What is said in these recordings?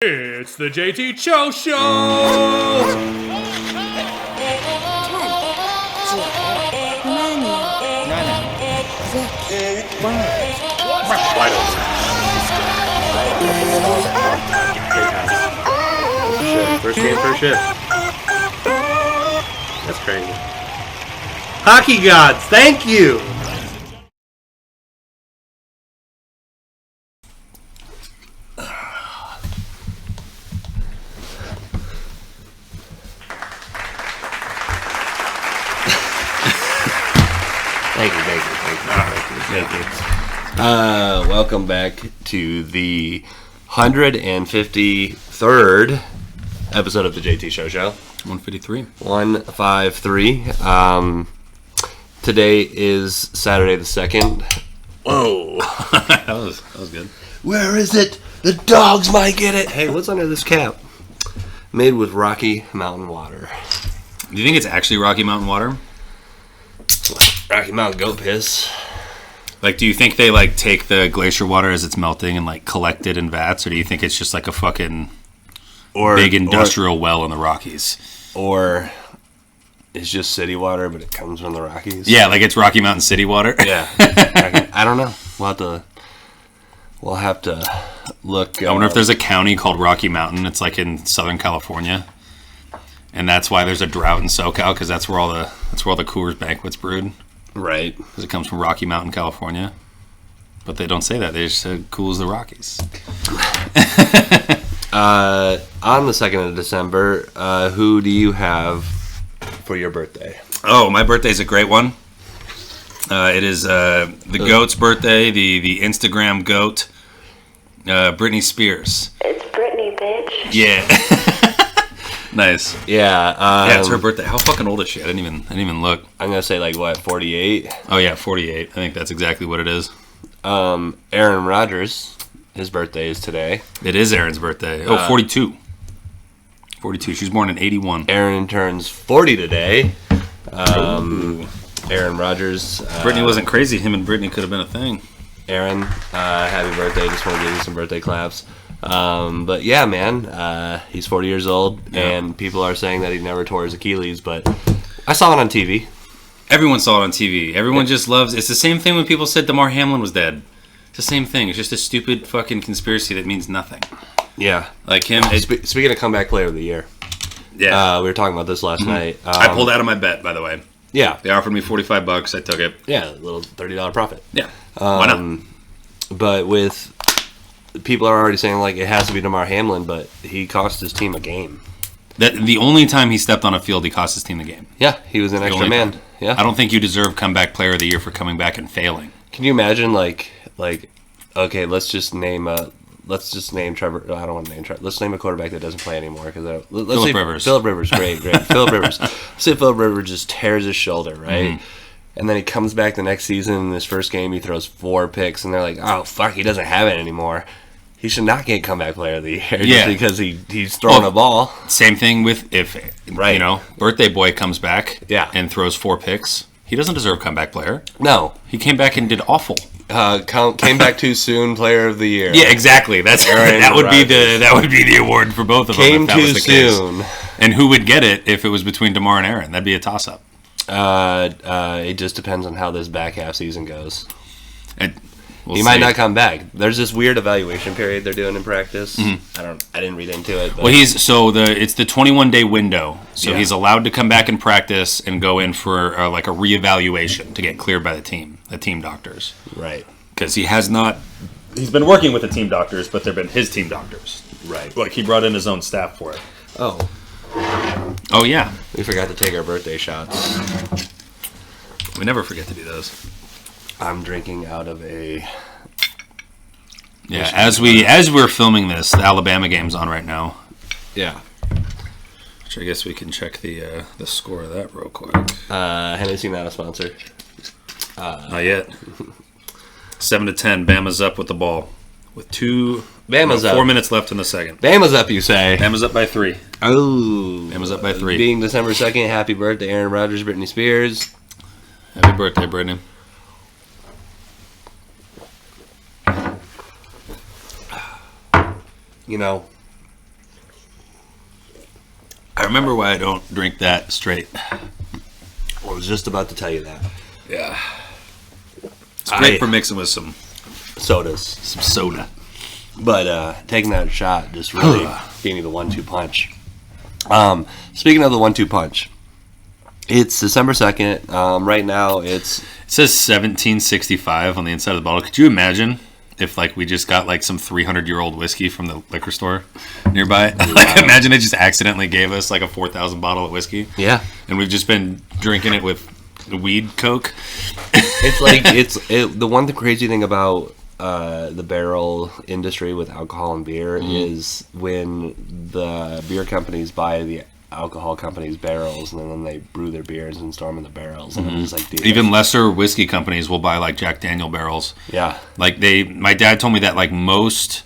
It's the JT Cho Show! Wide open. First game, first shift. That's crazy. Hockey gods, thank you! Thank you. Welcome back to the 153rd episode of the JT Show. 153. 153. Today is Saturday the 2nd. Whoa. that was good. Where is it? The dogs might get it. Hey, what's under this cap? Made with Rocky Mountain water. Do you think it's actually Rocky Mountain water? Rocky Mountain goat piss. Like, do you think they, like, take the glacier water as it's melting and, like, collect it in vats? Or do you think it's just, like, a fucking big industrial well in the Rockies? Or it's just city water, but it comes from the Rockies? Yeah, like it's Rocky Mountain City water? Yeah. I don't know. We'll have to look. I wonder if there's a county called Rocky Mountain. It's, like, in Southern California. And that's why there's a drought in SoCal, because that's where all the Coors Banquet's brewed. Right. Because it comes from Rocky Mountain, California. But they don't say that. They just said cool as the Rockies. On the 2nd of December, who do you have for your birthday? Oh, my birthday's a great one. It is the goat's birthday, the Instagram goat, Britney Spears. It's Britney, bitch. Yeah. Nice. Yeah, it's her birthday. How fucking old is she? I didn't even look. I'm gonna say 48. Oh yeah, 48. I think that's exactly what it is. Aaron Rodgers, his birthday is today. It is Aaron's birthday. 42. 42. She was born in 81. Aaron turns 40 today. Aaron Rodgers. Britney wasn't crazy. Him and Britney could have been a thing. Aaron, happy birthday. Just want to give you some birthday claps. But yeah, man, he's 40 years old, and people are saying that he never tore his Achilles, but I saw it on TV. Everyone saw it on TV. Everyone just loves. It's the same thing when people said Damar Hamlin was dead. It's the same thing. It's just a stupid fucking conspiracy that means nothing. Yeah, like him. Speaking of comeback player of the year, yeah, we were talking about this last night. I pulled out of my bet, by the way. Yeah, they offered me $45. I took it. Yeah, a little $30 profit. Yeah, why not? But with people are already saying like it has to be Damar Hamlin, but he cost his team a game. The only time he stepped on a field, he cost his team the game. Yeah, he was an extra man. Time. Yeah, I don't think you deserve comeback player of the year for coming back and failing. Can you imagine like okay, let's just name Trevor. I don't want to name Trevor. Let's name a quarterback that doesn't play anymore because Phillip Rivers. Phillip Rivers, great. Phillip Rivers. Let's say Phillip Rivers just tears his shoulder, right? Mm-hmm. And then he comes back the next season. In his first game, he throws 4 picks, and they're like, "Oh fuck, he doesn't have it anymore." He should not get comeback player of the year just because he's throwing a ball. Same thing with if birthday boy comes back and throws 4 picks. He doesn't deserve comeback player. No, he came back and did awful. Came back too soon, player of the year. Yeah, exactly. That would be the award for both of them. Came if that too was the soon. Case. And who would get it if it was between Damar and Aaron? That'd be a toss up. It just depends on how this back half season goes. He might not come back. There's this weird evaluation period they're doing in practice. Mm-hmm. I didn't read into it. But. Well, it's the 21-day window, so he's allowed to come back and practice and go in for like a reevaluation to get cleared by the team doctors. Right. Because he has not. He's been working with the team doctors, but they've been his team doctors. Right. Like he brought in his own staff for it. Oh yeah. We forgot to take our birthday shots. We never forget to do those. I'm drinking out of a. Yeah, as we're filming this, the Alabama game's on right now. Yeah. Which I guess we can check the score of that real quick. Hennessy not a sponsor. Not yet. 7-10. Bama's up with the ball with 4 minutes left in the second. Bama's up, you say? Bama's up by 3. Oh. Bama's up by 3. Being December 2nd, happy birthday, Aaron Rodgers, Britney Spears. Happy birthday, Brittany. You know, remember why I don't drink that straight. I was just about to tell you that. Yeah. It's great for mixing with some sodas. Some soda. But taking that shot just really gave me the 1-2 punch. Speaking of the 1-2 punch, it's December 2nd. Right now It says 1765 on the inside of the bottle. Could you imagine if like we just got like some 300-year-old whiskey from the liquor store nearby? Like, imagine it just accidentally gave us like a 4,000 bottle of whiskey. Yeah. And we've just been drinking it with weed coke. It's like the one crazy thing about the barrel industry with alcohol and beer is when the beer companies buy the alcohol companies' barrels and then they brew their beers and store them in the barrels. And I'm just like, dude, even lesser whiskey companies will buy like Jack Daniel barrels. Yeah. Like my dad told me that like most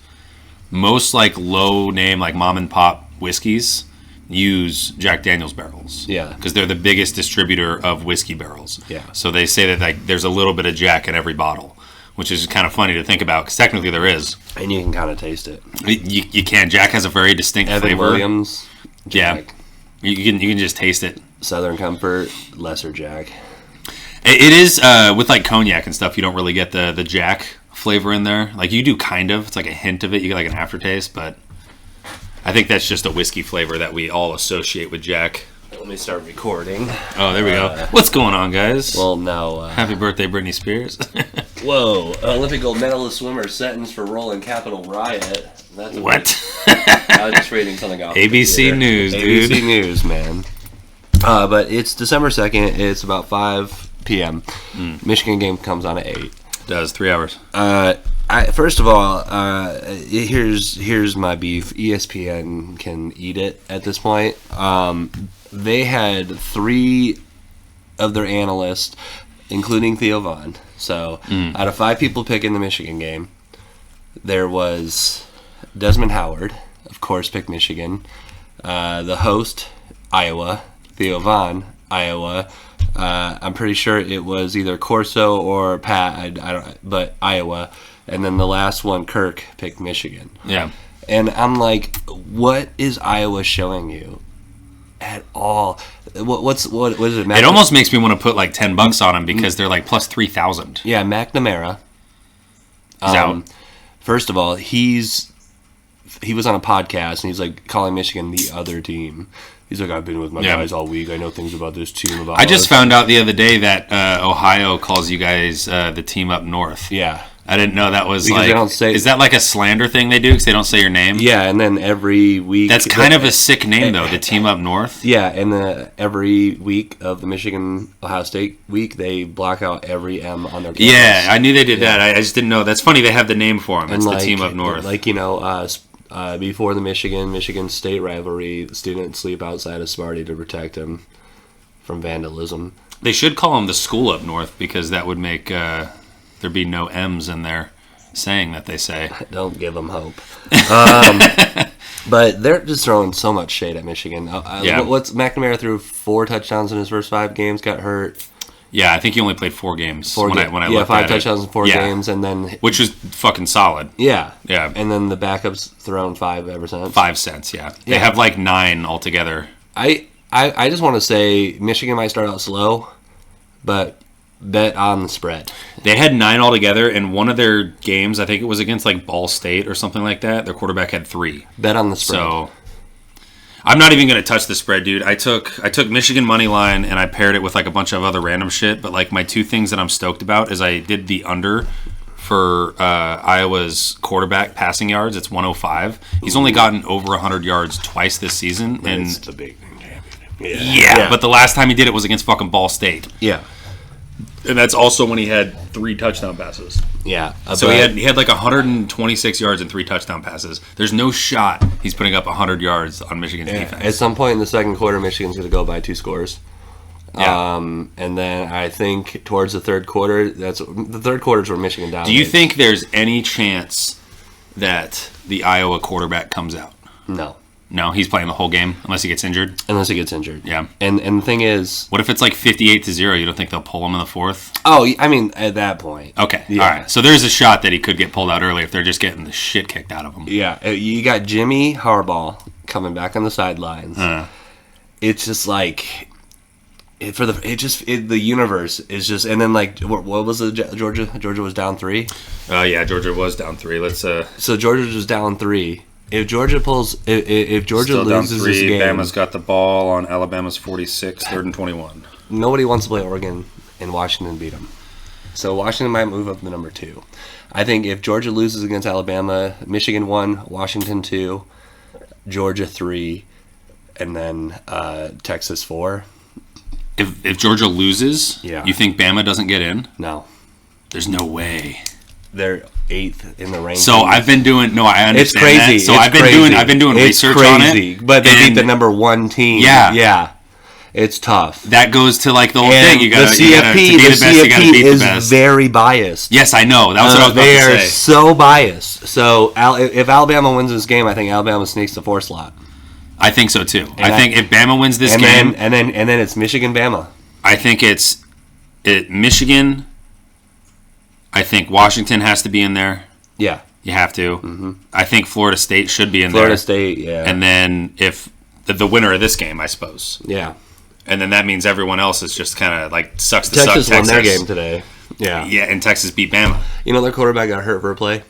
like low name like mom and pop whiskeys use Jack Daniel's barrels. Yeah. Because they're the biggest distributor of whiskey barrels. Yeah. So they say that like there's a little bit of Jack in every bottle, which is kind of funny to think about because technically there is. And you can kind of taste it. You can. Jack has a very distinct Evan flavor. Williams. Jack. Yeah. You can just taste it. Southern Comfort, lesser Jack. It is with like cognac and stuff. You don't really get the Jack flavor in there. Like you do kind of. It's like a hint of it. You get like an aftertaste, but I think that's just a whiskey flavor that we all associate with Jack. Let me start recording. Oh, there we go. What's going on, guys? Well, no. Happy birthday, Britney Spears. Whoa. Olympic gold medalist swimmer sentenced for role in Capitol riot. That's what? I was just reading something off ABC News, dude. ABC News, man. But it's December 2nd. It's about 5 p.m. Michigan game comes on at 8. It does, 3 hours. First of all, here's my beef. ESPN can eat it at this point. They had 3 of their analysts, including Theo Vaughn. So out of 5 people picking the Michigan game, there was Desmond Howard, of course, picked Michigan. The host, Iowa. Theo Vaughn, Iowa. I'm pretty sure it was either Corso or Pat. I don't, but Iowa. And then the last one, Kirk, picked Michigan. Yeah. And I'm like, what is Iowa showing you at all? What is it? It almost makes me want to put like $10 on them because they're like plus 3,000. Yeah, McNamara. Out. First of all, he was on a podcast and he's like calling Michigan the other team. He's like, I've been with my guys all week. I know things about this team. I just found out the other day that Ohio calls you guys the team up north. Yeah. I didn't know that was because like. They don't say, is that like a slander thing they do because they don't say your name? Yeah, and then every week. That's kind of a sick name though, the team up north. Yeah, and every week of the Michigan Ohio State week, they block out every M on their campus. Yeah, I knew they did that. I just didn't know. That's funny. They have the name for them. It's and the team up north. Like before the Michigan State rivalry, the students sleep outside of Smarty to protect them from vandalism. They should call them the school up north because that would make there be no M's in their saying that they say. Don't give them hope. But they're just throwing so much shade at Michigan. What's McNamara threw 4 touchdowns in his first 5 games, got hurt. Yeah, I think he only played 4 games. When I 5 touchdowns in 4 games, and then which was fucking solid. Yeah, yeah. And then the backups thrown 5 ever since. 5 cents, yeah. They have like 9 altogether. I just want to say Michigan might start out slow, but bet on the spread. They had 9 altogether, and one of their games, I think it was against like Ball State or something like that. Their quarterback had 3. Bet on the spread. So I'm not even going to touch the spread, dude. I took Michigan money line and I paired it with like a bunch of other random shit. But like my 2 things that I'm stoked about is I did the under for Iowa's quarterback passing yards. It's 105. He's only gotten over 100 yards twice this season. And it's the big thing. Yeah, but the last time he did it was against fucking Ball State. Yeah. And that's also when he had 3 touchdown passes. Yeah. So he had like 126 yards and 3 touchdown passes. There's no shot he's putting up 100 yards on Michigan's defense. At some point in the second quarter, Michigan's going to go by 2 scores. Yeah. And then I think towards the third quarter, the third quarter is where Michigan dominates. Do you think there's any chance that the Iowa quarterback comes out? No. No, he's playing the whole game unless he gets injured. Unless he gets injured. Yeah. And the thing is, what if it's like 58-0? You don't think they'll pull him in the 4th? Oh, I mean, at that point. Okay. Yeah. All right. So there's a shot that he could get pulled out early if they're just getting the shit kicked out of him. Yeah. You got Jimmy Harbaugh coming back on the sidelines. it's just like the universe is just, and then like what was the Georgia? Georgia was down 3. Yeah, Georgia was down 3. Let's So Georgia was down 3. If Georgia if Georgia still loses down 3. this game, Bama's got the ball on Alabama's 46, 3rd and 21. nobody wants to play Oregon, and Washington beat them. So Washington might move up to number 2. I think if Georgia loses against Alabama, Michigan 1, Washington 2, Georgia 3, and then Texas 4. If Georgia loses, Yeah. you think Bama doesn't get in? No, There's no way. they're 8th in the rankings. So I've been doing. No, I understand It's crazy. that. So It's I've been doing It's research crazy. on it. But they beat and the number 1 team. Yeah. It's tough. That goes to like the whole And thing. You got the to CFP, be the best. You got to CFP beat the is best. very biased. Yes, I know. That was what I was about They to are say. so biased. So if Alabama wins this game, I think Alabama sneaks the 4 slot. I think so too. And I think if Bama wins this and game, then it's Michigan Bama. I think it's Michigan. I think Washington has to be in there. Yeah, You have to. Mm-hmm. I think Florida State should be in Florida there. State. Yeah, And then if the winner of this game, I suppose. yeah. And then that means everyone else is just kind of like sucks to Texas suck. won their game today. Yeah. Yeah, and Texas beat Bama. You know their quarterback got hurt for a play.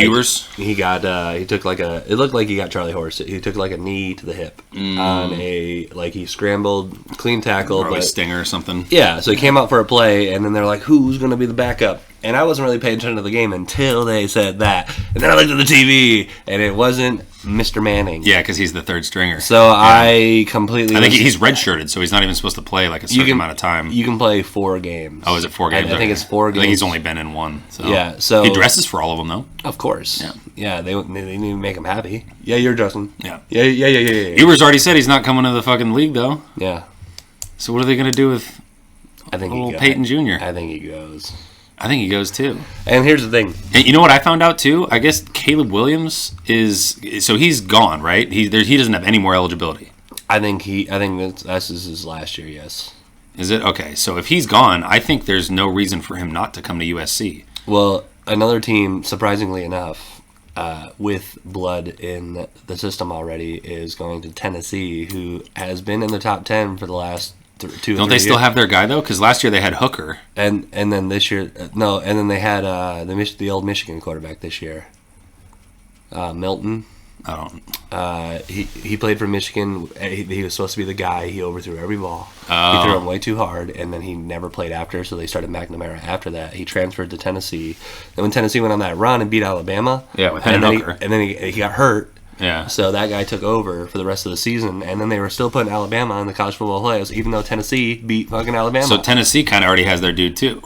Ewers. He got he took like a, it looked like he got Charlie Horse. He took like a knee to the hip on a, like he scrambled, clean tackle, Probably but Stinger or something. yeah, so he came out for a play, and then they're like, who's going to be the backup? And I wasn't really paying attention to the game until they said that. And then I looked at the TV, and it wasn't Mr. Manning. Yeah, because he's the third stringer. So I completely... I think he's redshirted, so he's not even supposed to play like a certain amount of time. You can play 4 games. Oh, is it 4 games? I think it's 4 games. I think he's only been in 1. So. Yeah, so... He dresses for all of them, though. Of course. Yeah. Yeah, they need to make him happy. Yeah, you're Justin. Yeah. Yeah. Ewers already said he's not coming to the fucking league, though. Yeah. So what are they going to do with I think little he goes. Peyton Jr.? I think he goes. I think he goes, too. And here's the thing. And you know what I found out, too? I guess Caleb Williams is... So he's gone, right? He doesn't have any more eligibility. I think that's his last year, yes. Is it? Okay, so if he's gone, I think there's no reason for him not to come to USC. Well, another team, surprisingly enough, with blood in the system already, is going to Tennessee, who has been in the top 10 for the last 2 or 3 Don't they still years. have their guy, though? Because last year they had Hooker. And then this year, no, and then they had the old Michigan quarterback this year, Milton. I don't... He played for Michigan. He was supposed to be the guy. He overthrew every ball. Oh. He threw him way too hard, and then he never played after, so they started McNamara after that. He transferred to Tennessee. Then when Tennessee went on that run and beat Alabama, Yeah, with and Hendon then Hooker. and then he got hurt. Yeah. So that guy took over for the rest of the season, and then they were still putting Alabama in the college football playoffs, even though Tennessee beat fucking Alabama. So Tennessee kind of already has their dude, too.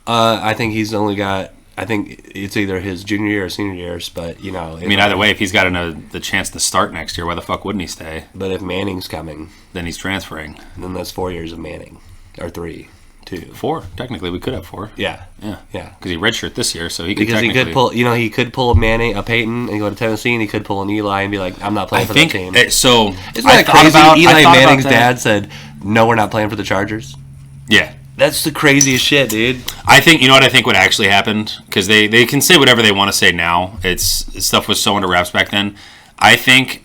I think he's only got... I think it's either his junior year or senior years, but, you know... I mean, either way, if he's got the chance to start next year, why the fuck wouldn't he stay? But if Manning's coming, Then he's transferring. then that's 4 years of Manning. Or 3, 2. 4. Technically, we could have 4. Yeah. Yeah. Yeah. Because he redshirt this year, so he could Because he technically... could pull, he could pull a Peyton and go to Tennessee, and he could pull an Eli and be like, I'm not playing I for think... that team. So, Isn't that thought crazy? Eli I thought Manning's about that. dad said, no, we're not playing for the Chargers. Yeah. That's the craziest shit, dude. I think, you know what I think would actually happen? Because they can say whatever they want to say now. Stuff was so under wraps back then. I think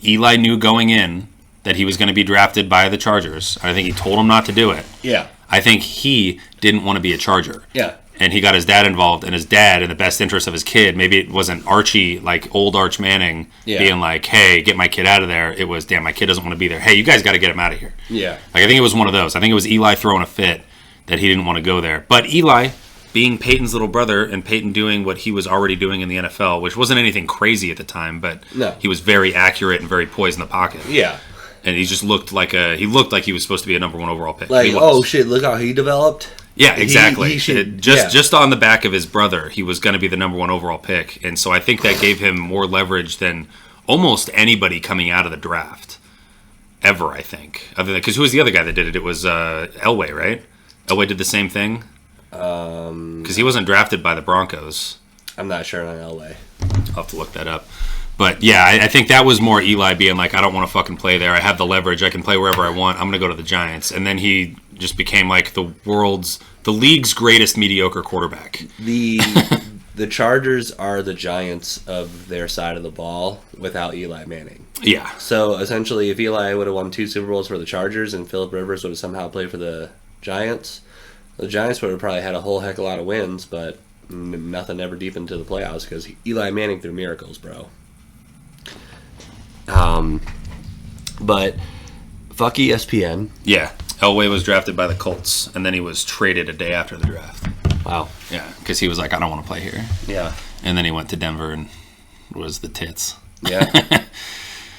Eli knew going in that he was going to be drafted by the Chargers. I think he told him not to do it. Yeah. I think he didn't want to be a Charger. Yeah. And he got his dad involved, and his dad, in the best interest of his kid, maybe it wasn't Archie, like old Arch Manning, being like, hey, get my kid out of there. It was, damn, my kid doesn't want to be there. Hey, you guys got to get him out of here. Yeah. Like, I think it was one of those. I think it was Eli throwing a fit that he didn't want to go there. But Eli, being Peyton's little brother, and Peyton doing what he was already doing in the NFL, which wasn't anything crazy at the time, but No. he was very accurate and very poised in the pocket. Yeah. And he just looked like he was supposed to be a number 1 overall pick. Like, He was. oh, shit, look how he developed. Yeah, exactly. He should, Just on the back of his brother, he was going to be the number 1 overall pick, and so I think that gave him more leverage than almost anybody coming out of the draft ever. I think, other than because who was the other guy that did it? It was Elway, right? Elway did the same thing because he wasn't drafted by the Broncos. I'm not sure on Elway. I'll have to look that up. But yeah, I think that was more Eli being like, I don't want to fucking play there. I have the leverage. I can play wherever I want. I'm going to go to the Giants. And then he just became like the league's greatest mediocre quarterback. The the Chargers are the Giants of their side of the ball without Eli Manning. Yeah. So essentially, if Eli would have won 2 Super Bowls for the Chargers and Philip Rivers would have somehow played for the Giants would have probably had a whole heck of a lot of wins, but nothing ever deep into the playoffs because Eli Manning threw miracles, bro. But fuck ESPN. Yeah. Elway was drafted by the Colts, and then he was traded a day after the draft. Wow. Yeah, because he was like, I don't want to play here. Yeah. And then he went to Denver and was the tits. Yeah.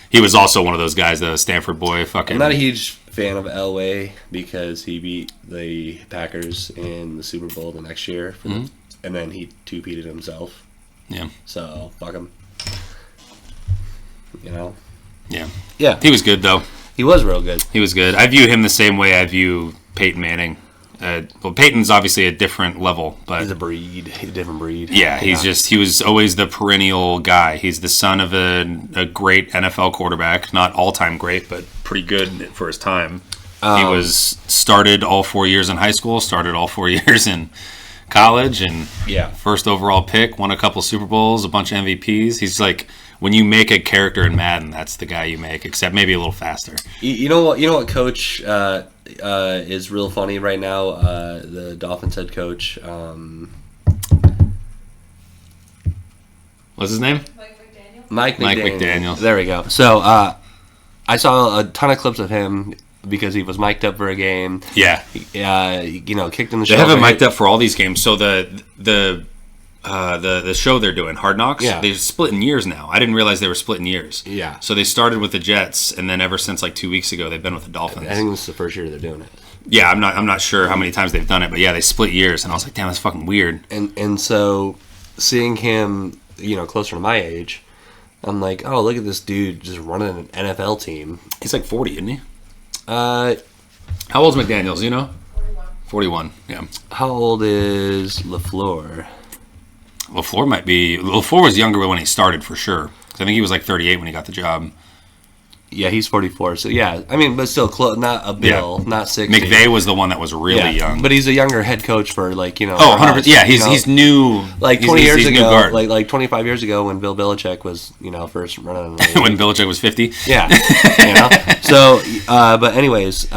He was also one of those guys, the Stanford boy. Fucking. I'm not a huge fan of Elway because he beat the Packers in the Super Bowl the next year, and then he two-peated himself. Yeah. So fuck him. You know. Yeah. Yeah. He was good though. He was real good. He was good. I view him the same way I view Peyton Manning. Well, Peyton's obviously a different level, but He's a breed. He's a different breed. yeah, he was always the perennial guy. He's the son of a great NFL quarterback, not all-time great, but pretty good for his time. He was started all 4 years in high school, started all 4 years in college, and first overall pick, won a couple Super Bowls, a bunch of MVPs. He's like, when you make a character in Madden, that's the guy you make, except maybe a little faster. You know what? Coach is real funny right now. The Dolphins head coach. What's his name? Mike McDaniel. There we go. So I saw a ton of clips of him because he was mic'd up for a game. Yeah. Kicked in the They shoulder. have him mic'd up for all these games. So the show they're doing, Hard Knocks, they're split in years now. I didn't realize they were split in years. Yeah. So they started with the Jets, and then ever since like 2 weeks ago, they've been with the Dolphins. I think this is the first year they're doing it. Yeah, I'm not sure how many times they've done it, but yeah, they split years, and I was like, damn, that's fucking weird. And so seeing him, closer to my age, I'm like, oh, look at this dude just running an NFL team. He's like 40, isn't he? How How old's McDaniels? You know? 41. Yeah. How old is LaFleur? LaFleur was younger when he started for sure. 'Cause I think he was like 38 when he got the job. Yeah, he's 44. So yeah, I mean, but still close. Not a Bill, not 60. McVay was the one that was really young. But he's a younger head coach for 100%. Yeah, he's new. Like 20 he's years new ago, guard. like 25 years ago when Bill Belichick was first running. When Belichick was 50. Yeah, So, but anyways,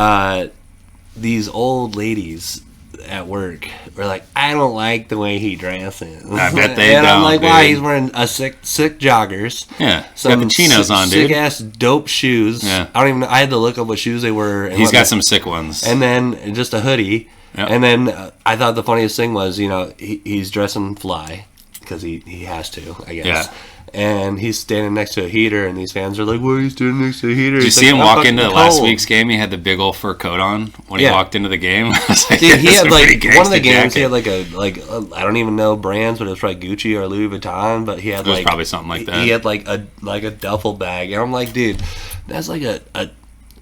these old ladies at work were like, I don't like the way he dresses. I bet they and don't. I'm like, dude. why? He's wearing a sick joggers. Yeah, he's got the chinos on, dude. Sick ass dope shoes. Yeah. I don't even know. I had to look up what shoes they were. And He's got some sick ones. And then just a hoodie. Yep. And then I thought the funniest thing was, he's dressing fly because he has to, I guess. Yeah. And he's standing next to a heater, and these fans are like, "Why are you standing next to a heater?" Did you He's see like, him "I'm walk fucking into last cold." week's game? He had the big old fur coat on when he Yeah. walked into the game. I was like, Dude, he "That's had a pretty one of the gangsta games. He jacket." had like I don't even know brands, but it was probably Gucci or Louis Vuitton. But he had It was like probably something like that. He had like a duffel bag, and I'm like, dude, that's like a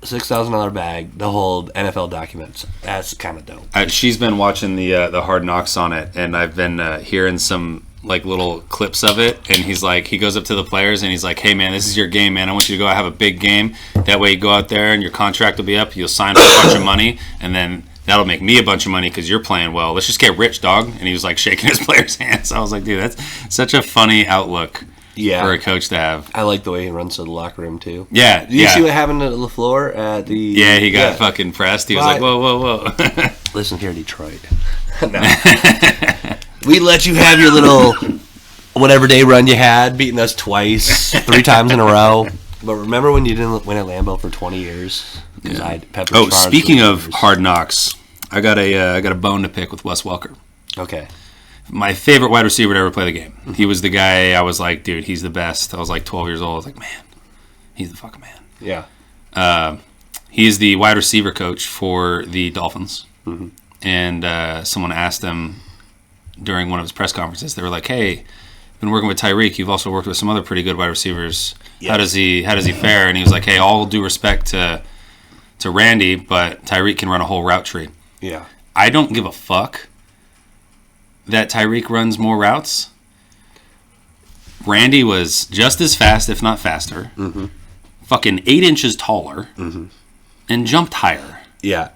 $6,000 bag to hold NFL documents. That's kind of dope. She's been watching the Hard Knocks on it, and I've been hearing some like little clips of it. And he goes up to the players and he's like, "Hey man, this is your game, man. I want you to go have a big game. That way you go out there and your contract will be up. You'll sign for a bunch of money, and then that'll make me a bunch of money because you're playing well. Let's just get rich, dog." And he was like shaking his players' hands. I was like, dude, that's such a funny outlook for a coach to have. I like the way he runs to the locker room too. Yeah, Did you see what happened to LaFleur at the? Yeah, he got fucking pressed. He was like, whoa. Listen here, Detroit. We let you have your little whatever day run you had, beating us twice, 3 times in a row. But remember when you didn't win at Lambeau for 20 years? Speaking of Hard Knocks, I got a bone to pick with Wes Welker. Okay. My favorite wide receiver to ever play the game. He was the guy I was like, dude, he's the best. I was like 12 years old. I was like, man, he's the fucking man. Yeah. He is the wide receiver coach for the Dolphins. Mm-hmm. And someone asked him during one of his press conferences, they were like, "Hey, you've been working with Tyreek. You've also worked with some other pretty good wide receivers. Yes. How does he fare?" And he was like, "Hey, all due respect to Randy, but Tyreek can run a whole route tree." Yeah. I don't give a fuck that Tyreek runs more routes. Randy was just as fast, if not faster. Mm-hmm. Fucking 8 inches taller. Mm-hmm. And jumped higher. Yeah.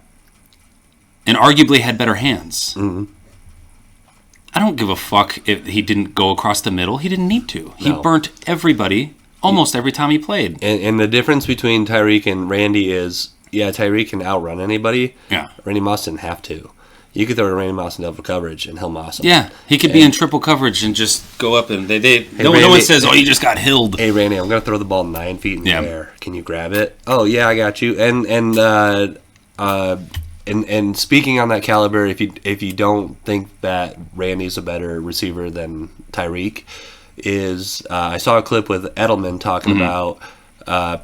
And arguably had better hands. Mm-hmm. I don't give a fuck if he didn't go across the middle. He didn't need to. He No. burnt everybody almost every time he played. And the difference between Tyreek and Randy is, yeah, Tyreek can outrun anybody. Yeah. Randy Moss didn't have to. You could throw Randy Moss in double coverage and he'll moss him. Yeah, he could be in triple coverage and just go up and no Randy- one says, "Oh, you just got hilled." Hey Randy, I'm gonna throw the ball 9 feet in Yeah. the air. Can you grab it? Oh yeah, I got you. And speaking on that caliber, if you don't think that Randy's a better receiver than Tyreek, I saw a clip with Edelman talking about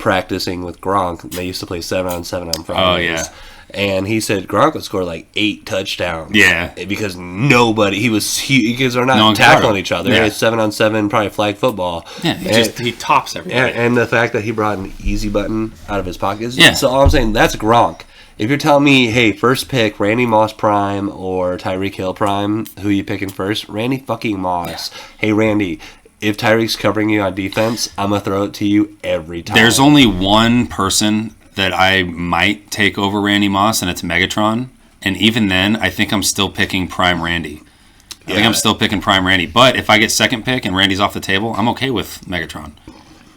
practicing with Gronk. They used to play 7-on-7 on Fridays. Oh, yeah. And he said Gronk would score like 8 touchdowns. Yeah. Because because they're No not one tackling guard him. each other. Yeah. It's 7-on-7, probably flag football. Yeah, And- he tops everybody. and the fact that he brought an easy button out of his pockets. Yeah. So all I'm saying, that's Gronk. If you're telling me, hey, first pick, Randy Moss prime or Tyreek Hill prime, who you picking first? Randy fucking Moss. Hey, Randy, if Tyreek's covering you on defense, I'm going to throw it to you every time. There's only one person that I might take over Randy Moss, and it's Megatron. And even then, I think I'm still picking Prime Randy. I think I'm still picking Prime Randy. But if I get second pick and Randy's off the table, I'm okay with Megatron.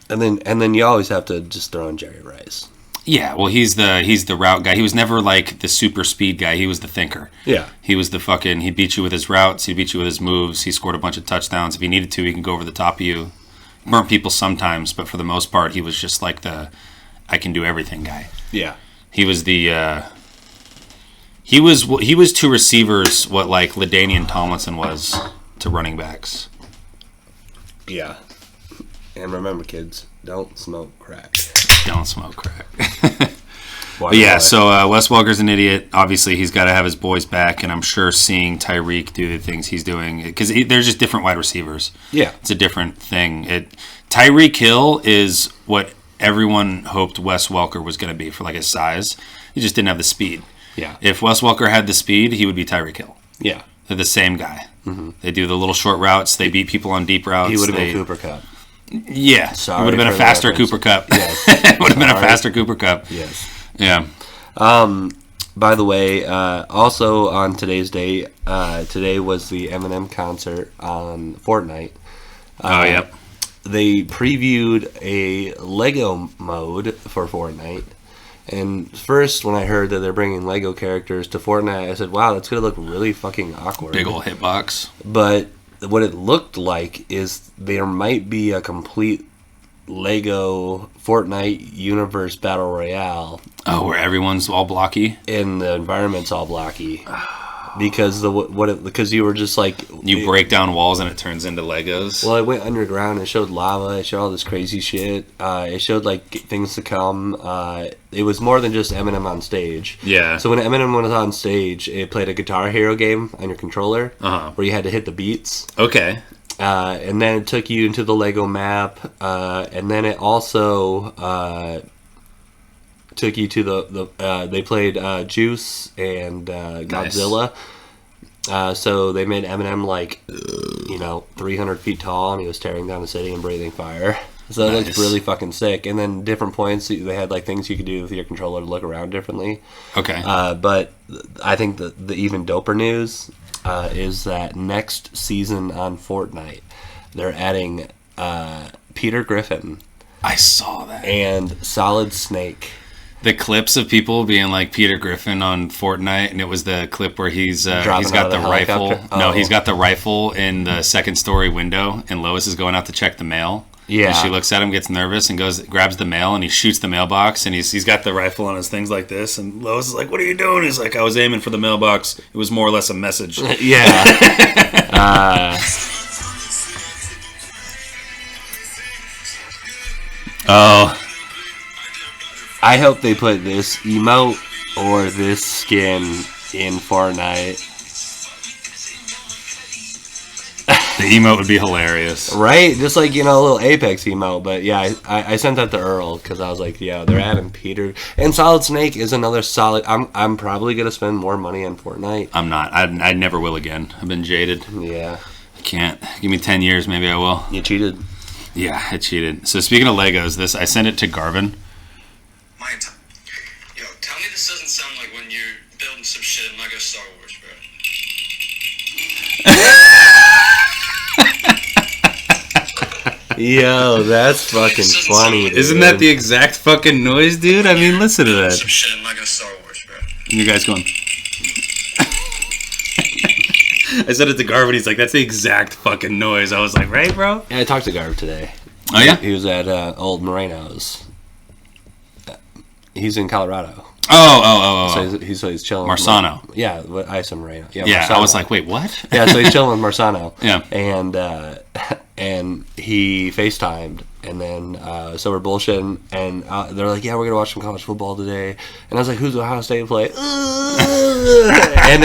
And then you always have to just throw in Jerry Rice. Yeah, well, he's the route guy. He was never like the super speed guy. He was the thinker. Yeah. He was he beat you with his routes. He beat you with his moves. He scored a bunch of touchdowns. If he needed to, he can go over the top of you. Burnt people sometimes, but for the most part, he was just like the I can do everything guy. Yeah. He was he was to receivers what like LaDainian Tomlinson was to running backs. Yeah. And remember, kids, don't smoke crack. Don't smoke crack. But yeah, so Wes Welker's an idiot. Obviously, he's got to have his boys back, and I'm sure seeing Tyreek do the things he's doing because they're just different wide receivers. Yeah. It's a different thing. Tyreek Hill is what everyone hoped Wes Welker was going to be for like his size. He just didn't have the speed. Yeah. If Wes Welker had the speed, he would be Tyreek Hill. Yeah. They're the same guy. Mm-hmm. They do the little short routes. They beat people on deep routes. He would have been Cooper Cup. Yeah. Sorry it would have been a for the faster reference. Cooper Cup. Yes. It would have been a Sorry. faster Cooper Cup. Yes. Yeah. By the way, also on today's date, today was the Eminem concert on Fortnite. Oh, yep. They previewed a Lego mode for Fortnite. And first, when I heard that they're bringing Lego characters to Fortnite, I said, wow, that's going to look really fucking awkward. Big old hitbox. But what it looked like is there might be a complete Lego Fortnite universe battle royale, Oh, where everyone's all blocky. and the environment's all blocky because because you were just like You break down walls and it turns into Legos. Well, it went underground. It showed lava. It showed all this crazy shit. It showed like things to come. It was more than just Eminem on stage. Yeah. So when Eminem was on stage, it played a Guitar Hero game on your controller, where you had to hit the beats. Okay. And then it took you into the Lego map, and then it also took you to the they played Juice and Godzilla. So they made Eminem like 300 feet tall, and he was tearing down the city and breathing fire. So it looked Nice. really fucking sick. And then different points, they had like things you could do with your controller to look around differently. Okay. But I think the even doper news is that next season on Fortnite, they're adding Peter Griffin I saw that. and Solid Snake. The clips of people being like Peter Griffin on Fortnite, and it was the clip where he's Dropping got out the of the rifle. helicopter? No, Oh. he's got the rifle in the second story window, and Lois is going out to check the mail. Yeah. And she looks at him, gets nervous, and grabs the mail, and he shoots the mailbox, and he's got the rifle on his things like this, and Lois is like, "What are you doing?" He's like, "I was aiming for the mailbox. It was more or less a message." Yeah. Oh, I hope they put this emote or this skin in Fortnite. the emote would be hilarious. Right? Just like, a little Apex emote. But yeah, I sent that to Earl because I was like, yeah, they're adding Peter. And Solid Snake is another solid. I'm probably going to spend more money on Fortnite. I'm not. I never will again. I've been jaded. Yeah. I can't. Give me 10 years, maybe I will. You cheated. Yeah, I cheated. So speaking of Legos, I sent it to Garvin. Yo, tell me this doesn't sound like when you're building some shit in Lego Star Wars, bro. Yo, that's fucking funny, dude. Isn't that the exact fucking noise, dude? I mean, listen to that. Some shit in like a Star Wars, bro. And you guys going? I said it to Garvin. He's like, "That's the exact fucking noise." I was like, "Right, bro?" Yeah, I talked to Garv today. Oh yeah. He was at Old Moreno's. He's in Colorado. Oh. So he's chilling. Marsano. Yeah, Isa Moreno. Yeah, Marsano. I was like, "Wait, what?" Yeah, so he's chilling with Marsano. Yeah. And he FaceTimed, and then so we're bullshitting, and they're like, "Yeah, we're gonna watch some college football today." And I was like, "Who's Ohio State play?" and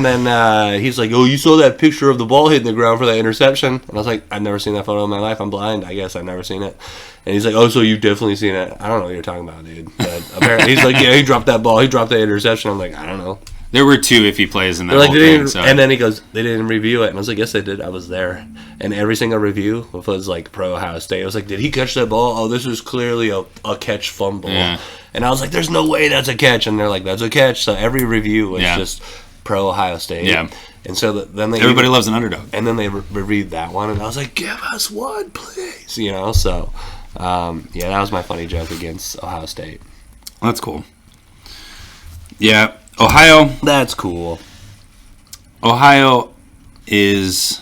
then he's like, "Oh, you saw that picture of the ball hitting the ground for that interception?" And I was like, "I've never seen that photo in my life. I'm blind. I guess I've never seen it." And he's like, "Oh, so you've definitely seen it?" I don't know what you're talking about, dude. But apparently, he's like, "Yeah, he dropped that ball. He dropped that interception." I'm like, "I don't know." There were 2 if he plays in that They're like, whole they thing. didn't, So. and then he goes, "They didn't review it," and I was like, "Yes, they did. I was there." And every single review was like pro Ohio State. I was like, "Did he catch that ball? Oh, this is clearly a catch fumble." Yeah. And I was like, "There's no way that's a catch," and they're like, "That's a catch." So every review was Yeah. just pro Ohio State. Yeah. And so then they Everybody loves an underdog. and then they reviewed that one, and I was like, "Give us one, please," you know. So yeah, that was my funny joke against Ohio State. That's cool. Yeah, Ohio That's cool. is.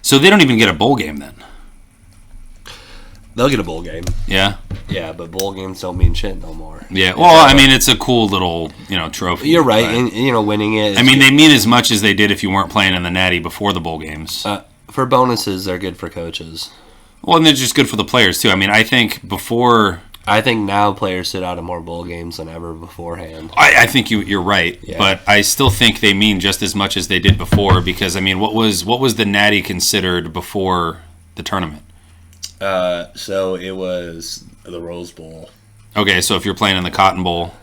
So they don't even get a bowl game then. They'll get a bowl game. Yeah. Yeah, but bowl games don't mean shit no more. Yeah. Well, I mean, it's a cool little trophy. You're right, but- and winning it. I mean, they mean as much as they did if you weren't playing in the Natty before the bowl games. For bonuses, they're good for coaches. Well, and they're just good for the players too. I mean, I think before. I think now players sit out of more bowl games than ever beforehand. I think you're right, Yeah. but I still think they mean just as much as they did before. Because I mean, what was the Natty considered before the tournament? So it was the Rose Bowl. Okay, so if you're playing in the Cotton Bowl,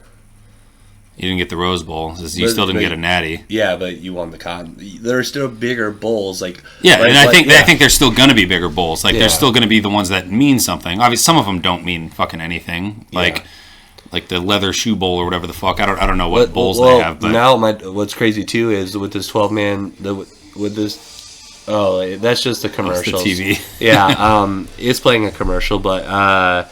you didn't get the Rose Bowl. You still didn't get a Natty. Yeah, but you won the Cotton. There are still bigger bowls, like And I think there's still going to be bigger bowls. Like Yeah. there's still going to be the ones that mean something. Obviously, some of them don't mean fucking anything. Like the leather shoe bowl or whatever the fuck. I don't know what bowls they have. But now what's crazy too is with this 12-man with this. Oh, that's just the commercials. the TV. Yeah, it's playing a commercial, but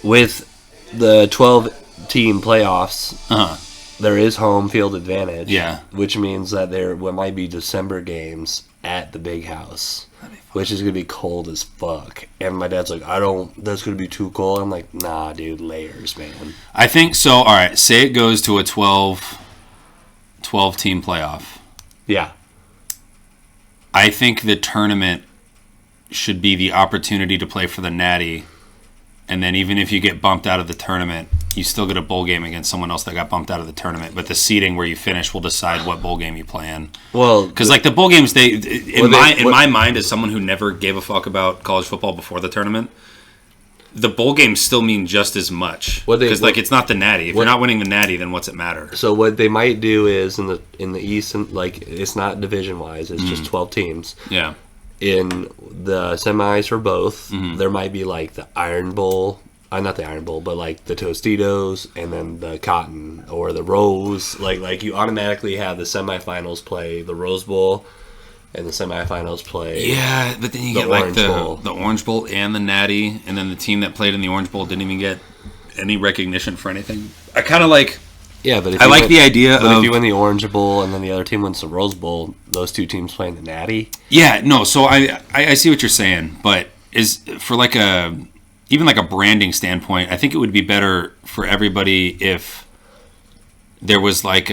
with the 12-team playoffs, there is home field advantage. Yeah. Which means that there might be December games at the big house, which is going to be cold as fuck. And my dad's like, that's going to be too cold. I'm like, nah, dude, layers, man. I think so. All right, say it goes to a 12-team playoff. Yeah. I think the tournament should be the opportunity to play for the Natty, and then even if you get bumped out of the tournament, you still get a bowl game against someone else that got bumped out of the tournament. But the seeding where you finish will decide what bowl game you play in. Well, Because like the bowl games, in my mind, as someone who never gave a fuck about college football before the tournament, the bowl games still mean just as much. Because like it's not the Natty. If you're not winning the Natty, then what's it matter? So what they might do is in the East, and like it's not division wise, it's just 12 teams. Yeah. In the semis for both, there might be like the Iron Bowl, not the Iron Bowl, but like the Tostitos, and then the Cotton or the Rose. Like you automatically have the semifinals play the Rose Bowl, and the semifinals play. Yeah, but then you The get like Orange Bowl. the Orange Bowl and the Natty, and then the team that played in the Orange Bowl didn't even get any recognition for anything. I kind of like. Yeah, but if I you like win- the idea But of. if you win the Orange Bowl and then the other team wins the Rose Bowl, those two teams playing the Natty. Yeah, no. So I see what you're saying, but is for like even like a branding standpoint, I think it would be better for everybody if there was like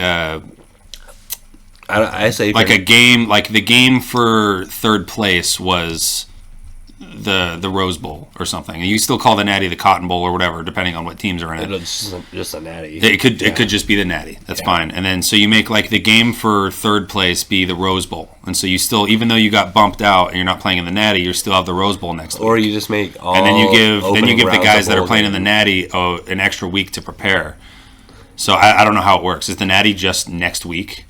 I say a game, like the game for third place was the Rose Bowl or something, and you still call the Natty the Cotton Bowl or whatever, depending on what teams are in it. It's just a Natty. It could just be the Natty. That's fine. And then so you make like the game for third place be the Rose Bowl, and so you still, even though you got bumped out and you're not playing in the Natty, you still have the Rose Bowl next week. Or you just make all. And then you give opening the rounds guys a that are bowl playing in game. the Natty an extra week to prepare. So I don't know how it works. Is the Natty just next week,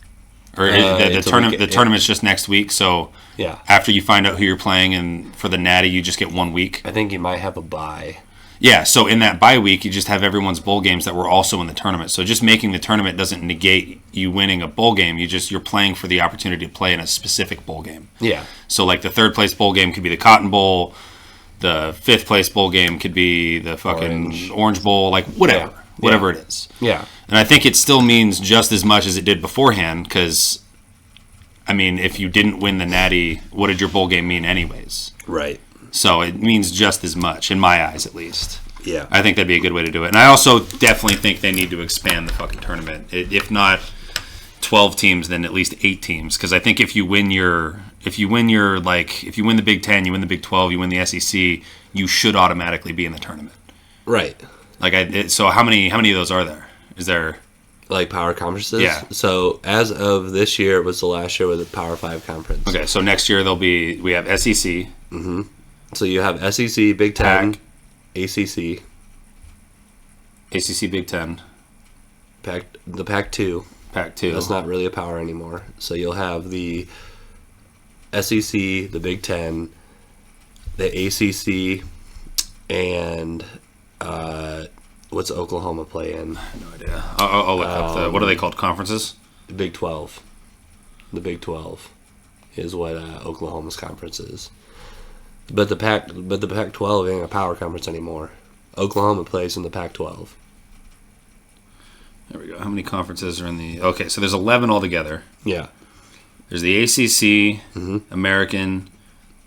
or is the it's a tournament? week- The tournament's just next week. So Yeah, after you find out who you're playing, and for the Natty, you just get 1 week. I think you might have a bye. Yeah. So in that bye week, you just have everyone's bowl games that were also in the tournament. So just making the tournament doesn't negate you winning a bowl game. You're playing for the opportunity to play in a specific bowl game. Yeah, So like the third place bowl game could be the Cotton Bowl. the 5th place bowl game could be the fucking Orange Bowl, like whatever it is. Yeah. And I think it still means just as much as it did beforehand, because, I mean, if you didn't win the Natty, what did your bowl game mean anyways? Right. So it means just as much, in my eyes at least. Yeah. I think that'd be a good way to do it. And I also definitely think they need to expand the fucking tournament. If not 12 teams, then at least 8 teams. Because I think if you win the Big 10, you win the Big 12, you win the SEC, you should automatically be in the tournament. Right. So how many of those are there? Is there Like power conferences? Yeah. So as of this year, it was the last year with the Power 5 conference. Okay, so next year we have SEC, So you have SEC, Big 10, Pac. ACC, ACC Big 10, the Pac-2. Pac-2. That's not really a power anymore. So you'll have the SEC, the Big 10, the ACC, and what's Oklahoma play in? No idea. I'll look up what are they called? Conferences? The Big 12. The Big 12 is what Oklahoma's conference is. But the Pac-12 ain't a power conference anymore. Oklahoma plays in the Pac-12. There we go. How many conferences are in the... Okay, so there's 11 altogether. Yeah. There's the ACC, American,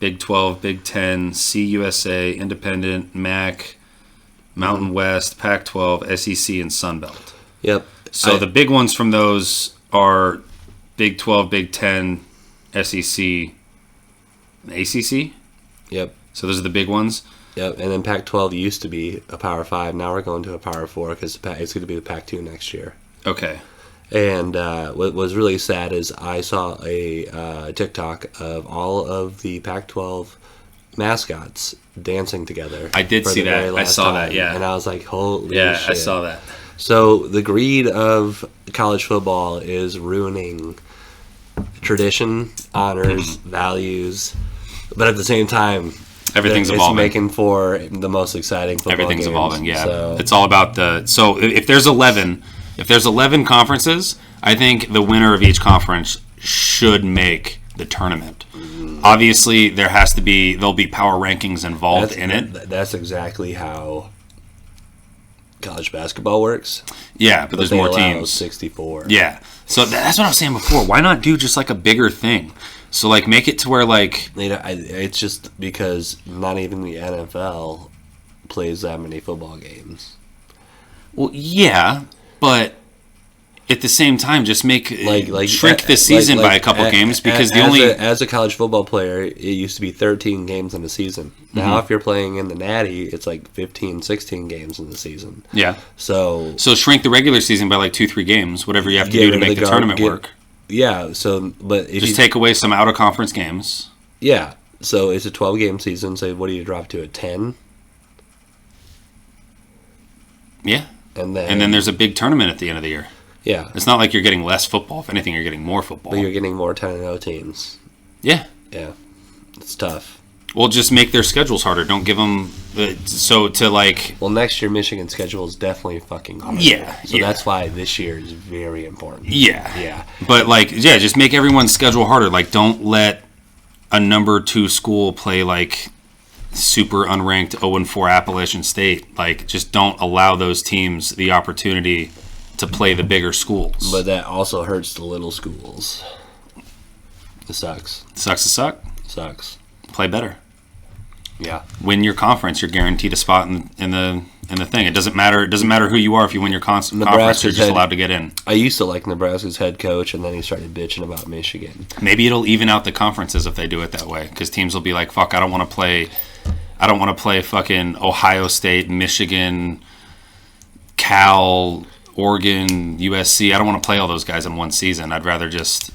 Big 12, Big 10, CUSA, Independent, MAC, Mountain West, Pac-12, SEC, and Sun Belt. Yep. So the big ones from those are Big 12, Big 10, SEC, and ACC. Yep. So those are the big ones. Yep. And then Pac-12 used to be a Power 5. Now we're going to a Power 4 because it's going to be the Pac-2 next year. Okay. And what was really sad is I saw a TikTok of all of the Pac-12 mascots dancing together. I did for see the that. very I last saw that, time. yeah. And I was like, holy Yeah, shit. I saw that. So the greed of college football is ruining tradition, honors, values, but at the same time, Everything's it's evolving. making for the most exciting football Everything's games. evolving, yeah. So, It's all about so if there's 11 conferences, I think the winner of each conference should make the tournament. Obviously, there'll be power rankings involved in it. That's exactly how college basketball works. Yeah, but there's they more allow teams. 64. Yeah. So that's what I was saying before. Why not do just like a bigger thing? So like make it to where like It's just because not even the NFL plays that many football games. well, yeah, but at the same time, just make Like shrink the season by a couple games because as a college football player, it used to be 13 games in a season. Now, if you're playing in the Natty, it's like 15, 16 games in the season. yeah. So So shrink the regular season by like 2-3 games, whatever you have to Get do to rid of make the the tournament work. yeah, but if Just you take away some out of conference games. yeah, so it's a 12 game season. So what do you drop to a 10? Yeah. And then And then there's a big tournament at the end of the year. yeah, It's not like you're getting less football. If anything, you're getting more football. but you're getting more 10-0 teams. Yeah. Yeah, it's tough. Well, just make their schedules harder. Don't give them so to like. Well, next year Michigan's schedule is definitely fucking hard. Yeah, So yeah. that's why this year is very important. Yeah. Yeah. But like, yeah, just make everyone's schedule harder. Like, don't let a number 2 school play like super unranked 0-4 Appalachian State. Like, just don't allow those teams the opportunity to play the bigger schools. But that also hurts the little schools. It sucks. Sucks to suck. Sucks. Play better. Yeah. Win your conference. You're guaranteed a spot in the thing. It doesn't matter. It doesn't matter who you are if you win your conference. You're Nebraska's just had- allowed to get in. I used to like Nebraska's head coach, and then he started bitching about Michigan. Maybe it'll even out the conferences if they do it that way. Because teams will be like, "Fuck, I don't want to play fucking Ohio State, Michigan, Cal, Oregon, USC. I don't want to play all those guys in one season. I'd rather just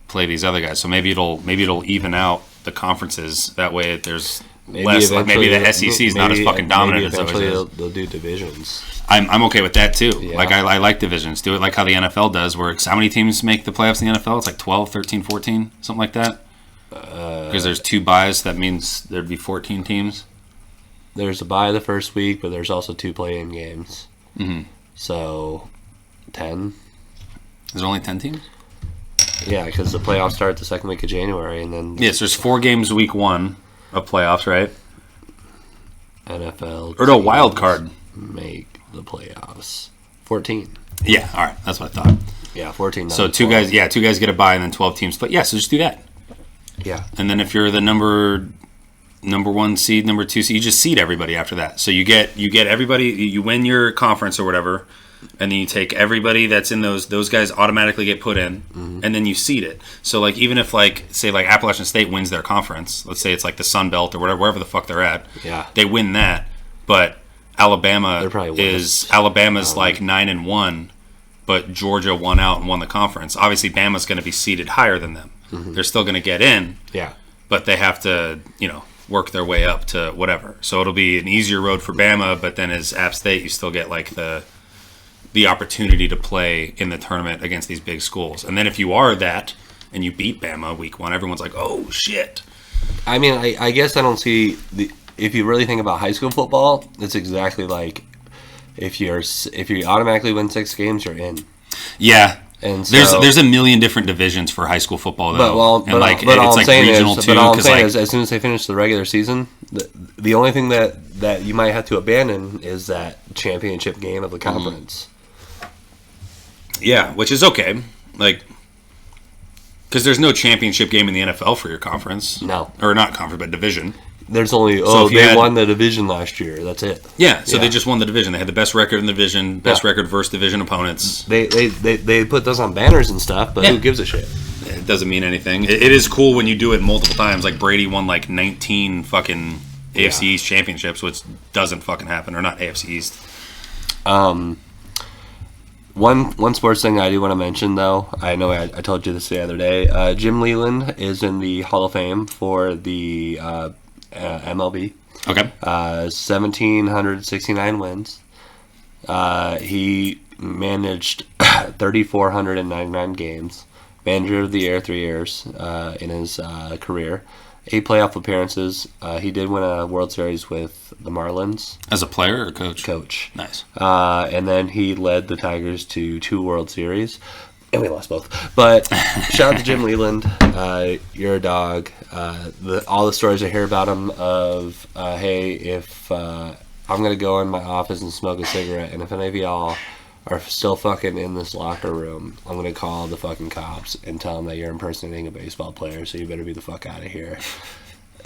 play these other guys." So maybe it'll even out the conferences. That way, there's less. Like maybe the SEC is not as fucking dominant as eventually it is. they'll do divisions. I'm okay with that too. Yeah. Like I like divisions. Do it like how the NFL does, where how many teams make the playoffs in the NFL? It's like 12, 13, 14, something like that. Because there's 2 byes, that means there'd be 14 teams. There's a bye the first week, but there's also 2 play-in games. Mm-hmm. So 10. Is there only 10 teams? Yeah, because the playoffs start the second week of January, and then Yes, there's 4 games week 1 of playoffs, right? NFL Or no, wild teams card. make the playoffs. 14. Yeah, all right. That's what I thought. Yeah, 14. So not two 12. guys get a bye, and then 12 teams play. Yeah, so just do that. Yeah. And then if you're the number 1 seed, number 2 seed, you just seed everybody after that. So you get everybody, you win your conference or whatever, and then you take everybody that's in those guys automatically get put in, and then you seed it. So like even if like say like Appalachian State wins their conference, let's say it's like the Sun Belt or whatever, wherever the fuck they're at, Yeah. they win that, but Alabama They're probably Alabama's like 9-1, but Georgia won out and won the conference. Obviously, Bama's going to be seeded higher than them. They're still going to get in, Yeah. but they have to, work their way up to whatever. So it'll be an easier road for Bama, but then as App State, you still get like the opportunity to play in the tournament against these big schools. And then if you are that and you beat Bama week 1, everyone's like, oh shit. I mean, I guess I don't see the. If you really think about high school football, it's exactly like if you automatically win 6 games, you're in. Yeah. And so, there's a million different divisions for high school football though. but all I'm saying is, as soon as they finish the regular season, the only thing that you might have to abandon is that championship game of the conference. Yeah, which is okay. Like, because there's no championship game in the NFL for your conference. No. Or not conference, but division. There's only if you they had- won the division last year. That's it. Yeah, so Yeah. they just won the division. They had the best record in the division, best Yeah. record versus division opponents. They put those on banners and stuff, but Yeah. who gives a shit? It doesn't mean anything. It is cool when you do it multiple times. Like Brady won like 19 fucking AFC East championships, which doesn't fucking happen, or not AFC East. One sports thing I do want to mention, though, I know I told you this the other day. Jim Leland is in the Hall of Fame for the MLB. Okay. 1,769 wins. He managed 3,499 games. Manager of the year 3 years in his career. 8 playoff appearances. He did win a World Series with the Marlins. As a player or coach? Coach. Nice. And then he led the Tigers to 2 World Series. And we lost both. But shout out to Jim Leland. You're a dog. All the stories I hear about him of, hey, if I'm going to go in my office and smoke a cigarette, and if any of y'all are still fucking in this locker room, I'm going to call the fucking cops and tell them that you're impersonating a baseball player, so you better be the fuck out of here.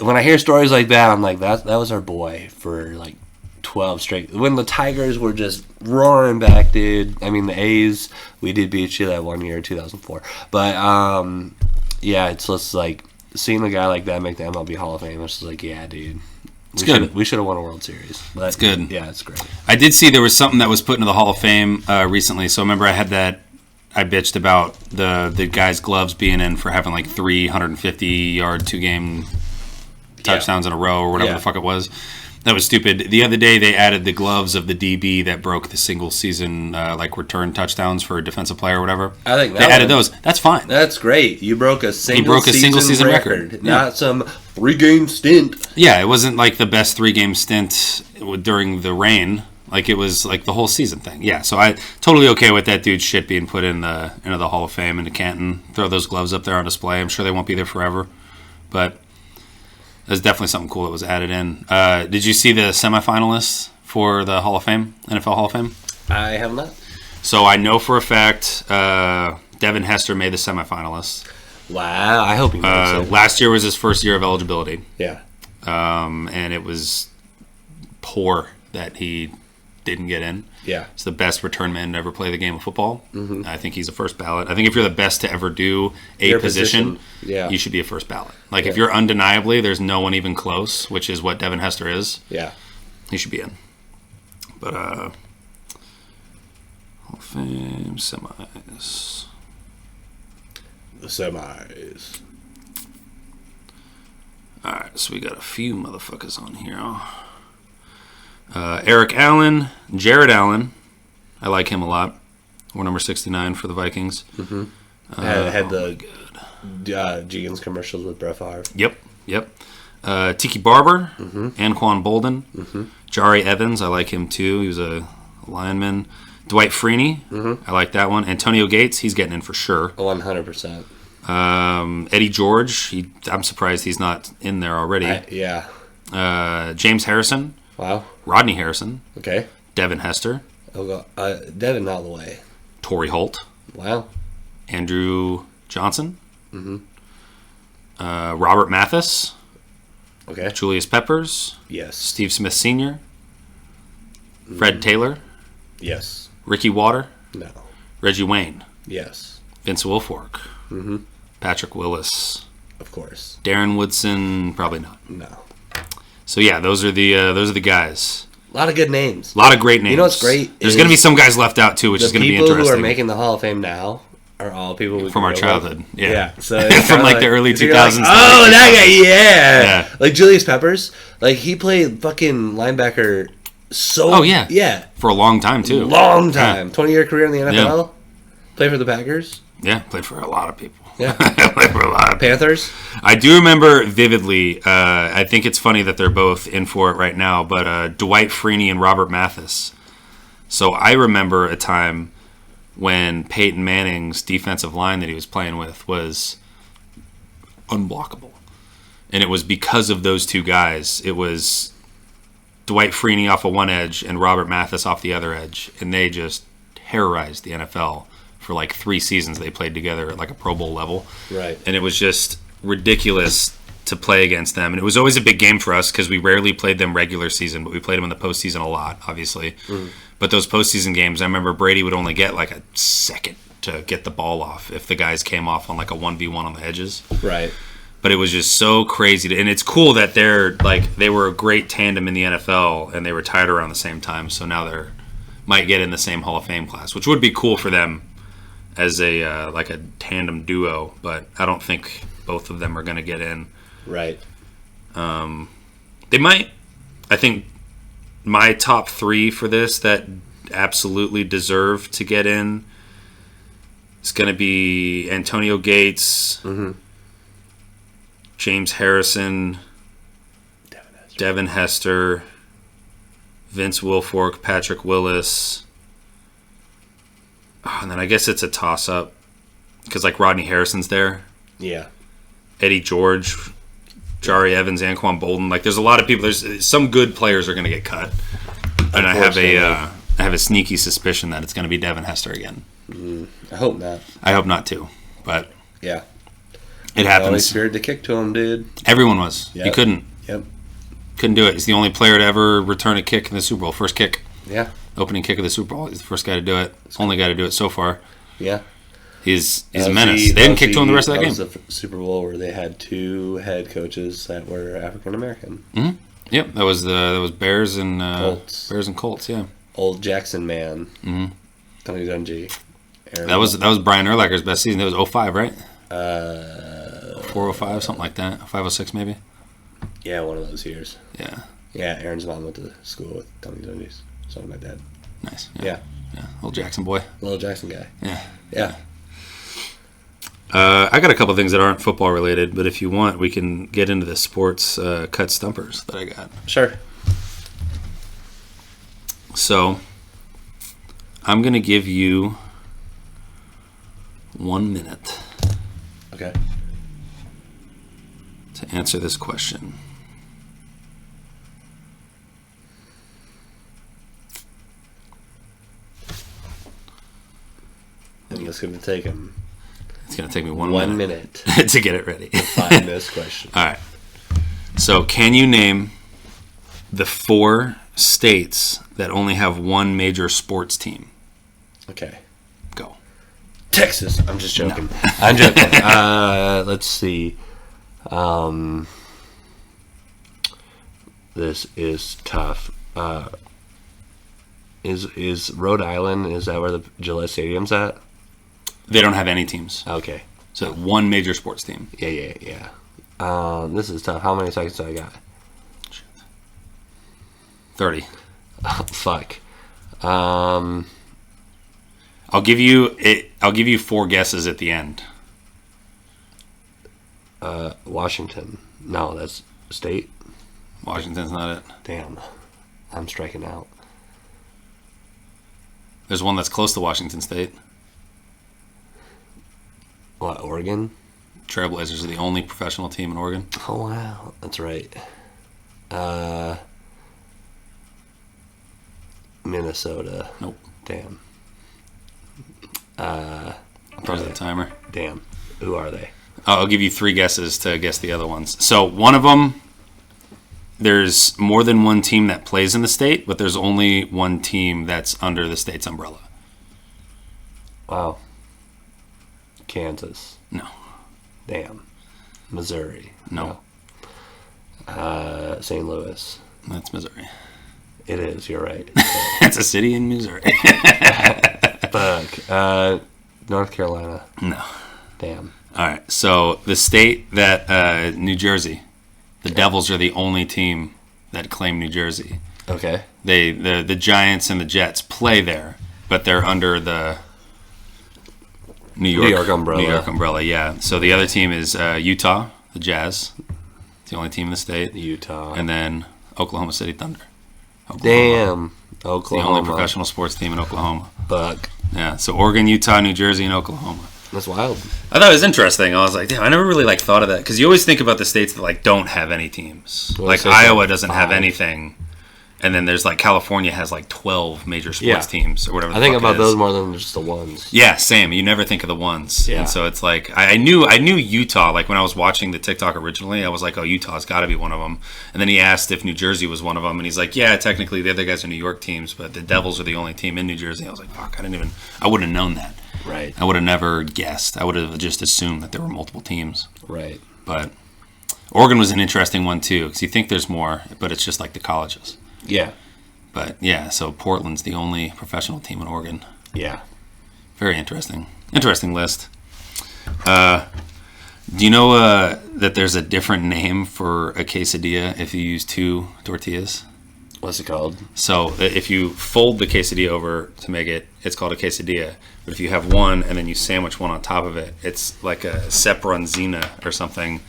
When I hear stories like that, I'm like, that was our boy for like 12 straight. When the Tigers were just roaring back, dude. I mean, the A's, we did beat you that one year, 2004. But, yeah, it's just like seeing a guy like that make the MLB Hall of Fame. It's just like, yeah, dude. We should have won a World Series. But, It's good. Yeah, it's great. I did see there was something that was put into the Hall of Fame recently. So remember I had that, I bitched about the guy's gloves being in for having like 350-yard 2-game touchdowns in a row or whatever Yeah. the fuck it was. That was stupid. The other day they added the gloves of the DB that broke the single season like return touchdowns for a defensive player or whatever. I think they that added one- those. That's fine. That's great. You broke a single season record. Yeah. Not some 3-game stint. Yeah, it wasn't like the best 3-game stint during the rain. Like it was like the whole season thing. Yeah, so I totally okay with that dude's shit being put into the Hall of Fame into Canton. Throw those gloves up there on display. I'm sure they won't be there forever, but there's definitely something cool that was added in. Did you see the semifinalists for the Hall of Fame, NFL Hall of Fame? I have not. So I know for a fact Devin Hester made the semifinalists. Wow, I hope he makes it. Last year was his first year of eligibility. Yeah. And it was poor that he didn't get in. Yeah. He's the best return man to ever play the game of football. Mm-hmm. I think he's a first ballot. I think if you're the best to ever do a position, yeah. you should be a first ballot. Like if you're undeniably, there's no one even close, which is what Devin Hester is. Yeah. He should be in. But Hall of Fame semis. The semis. All right, so we got a few motherfuckers on here. Eric Allen, Jared Allen. I like him a lot. We're number 69 for the Vikings. Mm-hmm. Had the Jeans commercials with Brett Favre. Yep. Tiki Barber, Mm-hmm. Anquan Bolden, Mm-hmm. Jari Evans. I like him too. He was a lineman. Dwight Freeney. Mm-hmm. I like that one. Antonio Gates. He's getting in for sure. 100%. Eddie George. I'm surprised he's not in there already. Yeah. James Harrison. Wow. Rodney Harrison, Okay. Devin Hester, I'll go. Devin all the way. Torrey Holt, Wow. Andrew Johnson, Robert Mathis, Okay. Julius Peppers, Yes. Steve Smith Sr., Fred Taylor, Yes. Ricky Water, No. Reggie Wayne, Yes. Vince Wilfork, Patrick Willis, Of course. Darren Woodson, probably not. No. So yeah, those are the guys. A lot of good names. A lot of great names. You know what's great There's is going to be some guys left out too, which The is going to be people interesting. who are making the Hall of Fame now are all people we From our grew up childhood, with. yeah. So it's From, kinda like, the early so you're like, 2000s to, oh, like, that guy, yeah. Yeah. Like Julius Peppers, like he played fucking linebacker. So Oh, yeah. yeah, for a long time too. long time, 20-year career in the NFL. Yeah. Played for the Packers, Yeah, played for a lot of people. Yeah. Played for a lot of people. Panthers. I do remember vividly. I think it's funny that they're both in for it right now. But Dwight Freeney and Robert Mathis. So I remember a time when Peyton Manning's defensive line that he was playing with was unblockable, and it was because of those two guys. It was Dwight Freeney off of one edge and Robert Mathis off the other edge, and they just terrorized the NFL for like 3 seasons. They played together at like a Pro Bowl level. Right. And it was just ridiculous to play against them. And it was always a big game for us because we rarely played them regular season, but we played them in the postseason a lot, obviously. But those postseason games, I remember Brady would only get like a second to get the ball off if the guys came off on like a 1v1 on the edges. Right. But it was just so crazy. And it's cool that they were a great tandem in the NFL and they retired around the same time. So now they're might get in the same Hall of Fame class, which would be cool for them as a like a tandem duo. But I don't think both of them are going to get in. Right. They might. I think my top 3 for this that absolutely deserve to get in is going to be Antonio Gates, James Harrison, Devin Hester, Vince Wilfork, Patrick Willis. Oh, and then I guess it's a toss-up because like Rodney Harrison's there. Yeah. Eddie George, Jari Evans, Anquan Bolden. Like, there's a lot of people. There's some good players are going to get cut, and I have a sneaky suspicion that it's going to be Devin Hester again. I hope not. I hope not too, but Yeah. it Always happens. scared to kick to him, dude. Everyone was. He Yep. couldn't Yep. do it. He's the only player to ever return a kick in the Super Bowl. First kick, Yeah. opening kick of the Super Bowl. He's the first guy to do it. Only guy to do it so far. Yeah. He's That a was menace. the- They didn't kick to him the rest of that game. was the Super Bowl where they had 2 head coaches that were African American. Yep, that was Bears and Colts. Bears and Colts. Yeah, Old Jackson man. Tony Dungy. Aaron that was Brian Urlacher's best season. It was 05, right? 405, 405, something like that. 506 maybe. Yeah, one of those years. Yeah, Yeah, Aaron's mom went to school with Tony Dungy's. So did my dad. nice. Yeah. Old Jackson boy. Little Jackson guy. Yeah. Yeah. I got a couple things that aren't football related, but if you want, we can get into the sports cut stumpers that I got. Sure. So, I'm going to give you 1 minute Okay. to answer this question. And it's going to take him It's going to take me 1 1 minute minute to get it ready. to find this question. All right. So, can you name the 4 states that only have one major sports team? Okay. Go. Texas. I'm just joking. I'm joking. Let's see. This is tough. Is Rhode Island? Is that where the Gillette Stadium's at? They don't have any teams. Okay. So, one major sports team. Yeah. This is tough. How many seconds do I got? 30. Oh, fuck. I'll give you 4 guesses at the end. Washington. No, that's state. Washington's not it. Damn. I'm striking out. There's one that's close to Washington State. What, Oregon? Trailblazers are the only professional team in Oregon. Oh, wow. That's right. Minnesota. Nope. Damn. Pause the timer. Damn. Who are they? I'll give you 3 guesses to guess the other ones. So one of them, there's more than one team that plays in the state, but there's only one team that's under the state's umbrella. Wow. Kansas. No. Damn. Missouri. No. St. Louis. That's Missouri. It is. You're right. It's a city in Missouri. Fuck. North Carolina. No. Damn. All right. So the state that New Jersey, the Devils are the only team that claim New Jersey. Okay. The Giants and the Jets play there, but they're under the New York umbrella. New York umbrella, yeah. So the other team is Utah, the Jazz. It's the only team in the state. Utah. And then Oklahoma City Thunder. Damn. It's the Oklahoma. only professional sports team in Oklahoma. Fuck. Yeah. So Oregon, Utah, New Jersey, and Oklahoma. That's wild. I thought it was interesting. I was like, damn, I never really thought of that because you always think about the states that don't have any teams. Well, Like say Iowa doesn't have 5. anything, and then there's California has 12 major sports teams or whatever. I think about those more than just the ones. Yeah, same. You never think of the ones. Yeah. And so it's I knew Utah. When I was watching the TikTok originally, I was like, oh, Utah's got to be one of them. And then he asked if New Jersey was one of them, and he's like, yeah, technically the other guys are New York teams, but the Devils are the only team in New Jersey. I was like, fuck, I wouldn't have known that. Right. I would have never guessed. I would have just assumed that there were multiple teams. Right. But Oregon was an interesting one too, because you think there's more, but it's just like the colleges. Yeah. But yeah, so Portland's the only professional team in Oregon. Yeah. Very interesting. Interesting list. Do you know that there's a different name for a quesadilla if you use 2 tortillas? What's it called? So if you fold the quesadilla over to make it, it's called a quesadilla. But if you have one and then you sandwich one on top of it, it's like a sepronzina or something.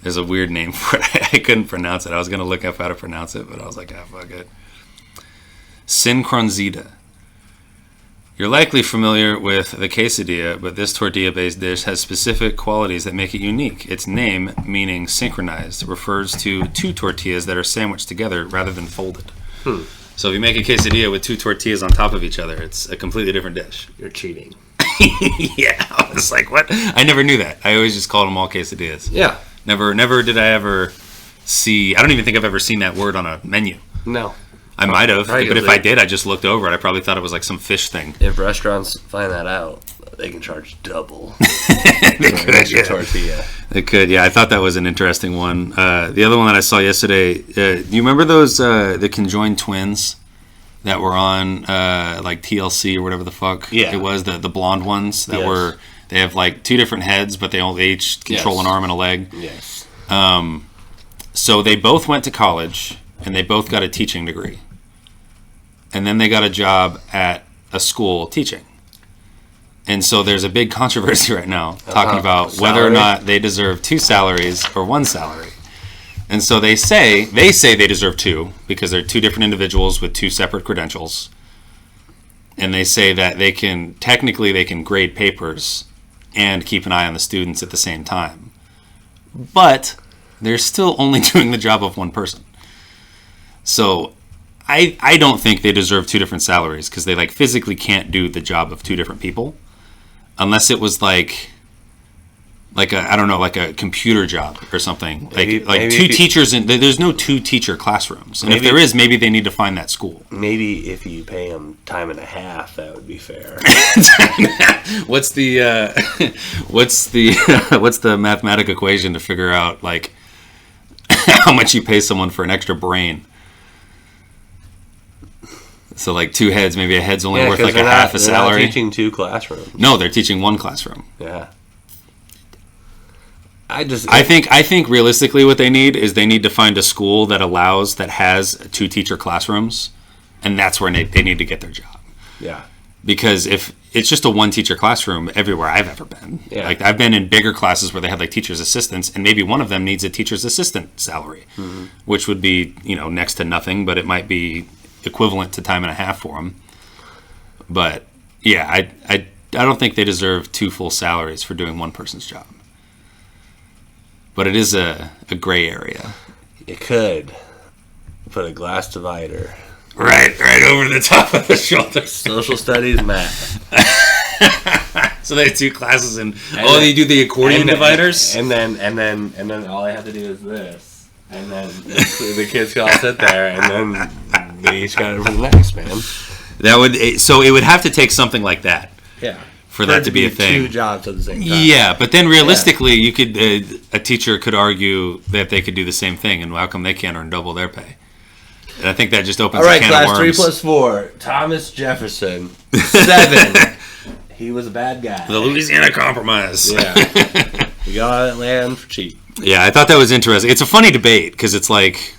There's a weird name for it. I couldn't pronounce it. I was going to look up how to pronounce it, but I was like, ah, fuck it. Sincronzita. You're likely familiar with the quesadilla, but this tortilla-based dish has specific qualities that make it unique. Its name, meaning synchronized, refers to 2 tortillas that are sandwiched together rather than folded. So if you make a quesadilla with 2 tortillas on top of each other, it's a completely different dish. You're cheating. Yeah, I was like, what? I never knew that. I always just called them all quesadillas. Yeah. Never did I ever see. I don't even think I've ever seen that word on a menu. No. I might have, Probably but if because I did, I just looked over it. I probably thought it was like some fish thing. If restaurants find that out, they can charge double. They for an could, extra yeah. tortilla. They could, yeah. I thought that was an interesting one. The other one that I saw yesterday, do you remember those the conjoined twins that were on TLC or whatever the fuck Yeah. it was, the blonde ones that Yes. they have 2 different heads, but they each control Yes. an arm and a leg. Yes. So they both went to college and they both got a teaching degree. And then they got a job at a school teaching. And so there's a big controversy right now talking about whether or salary? not they deserve 2 salaries or 1 salary. And so they say they deserve 2 because they're 2 different individuals with 2 separate credentials. And they say that they can grade papers and keep an eye on the students at the same time. But they're still only doing the job of one person. So I don't think they deserve 2 different salaries because they physically can't do the job of 2 different people unless it was like a computer job or something. Maybe 2 teachers there's no 2 teacher classrooms. And if Maybe- there is, maybe they need to find that school. Maybe if you pay them time and a half, that would be fair. What's the what's the mathematic equation to figure out how much you pay someone for an extra brain? So 2 heads, maybe a head's only worth because a half a they're not salary. teaching 2 classrooms. No, they're teaching 1 classroom. Yeah. I think realistically what they need is they need to find a school that has 2 teacher classrooms, and that's where they need to get their job. Yeah. Because if it's just a 1 teacher classroom everywhere I've ever been, Yeah. I've been in bigger classes where they have teachers assistants, and maybe one of them needs a teacher's assistant salary, which would be next to nothing, but it might be equivalent to time and a half for them. But yeah, I don't think they deserve 2 full salaries for doing 1 person's job. But it is a gray area. You could put a glass divider right over the top of the shoulders. Social studies, math. So they have 2 classes and they do the accordion dividers. And then all I have to do is this. And then the kids can all sit there, and then they each got it from the next, man. That would it would have to take something like that. Yeah. For that to be a thing. 2 jobs at the same time. Yeah, but then realistically, you could a teacher could argue that they could do the same thing, and how come they can't earn double their pay? And I think that just opens All right, a can class of 3 worms. plus 4. Thomas Jefferson, 7. He was a bad guy. The Louisiana Compromise. Yeah. We got all that land for cheap. Yeah, I thought that was interesting. It's a funny debate because it's like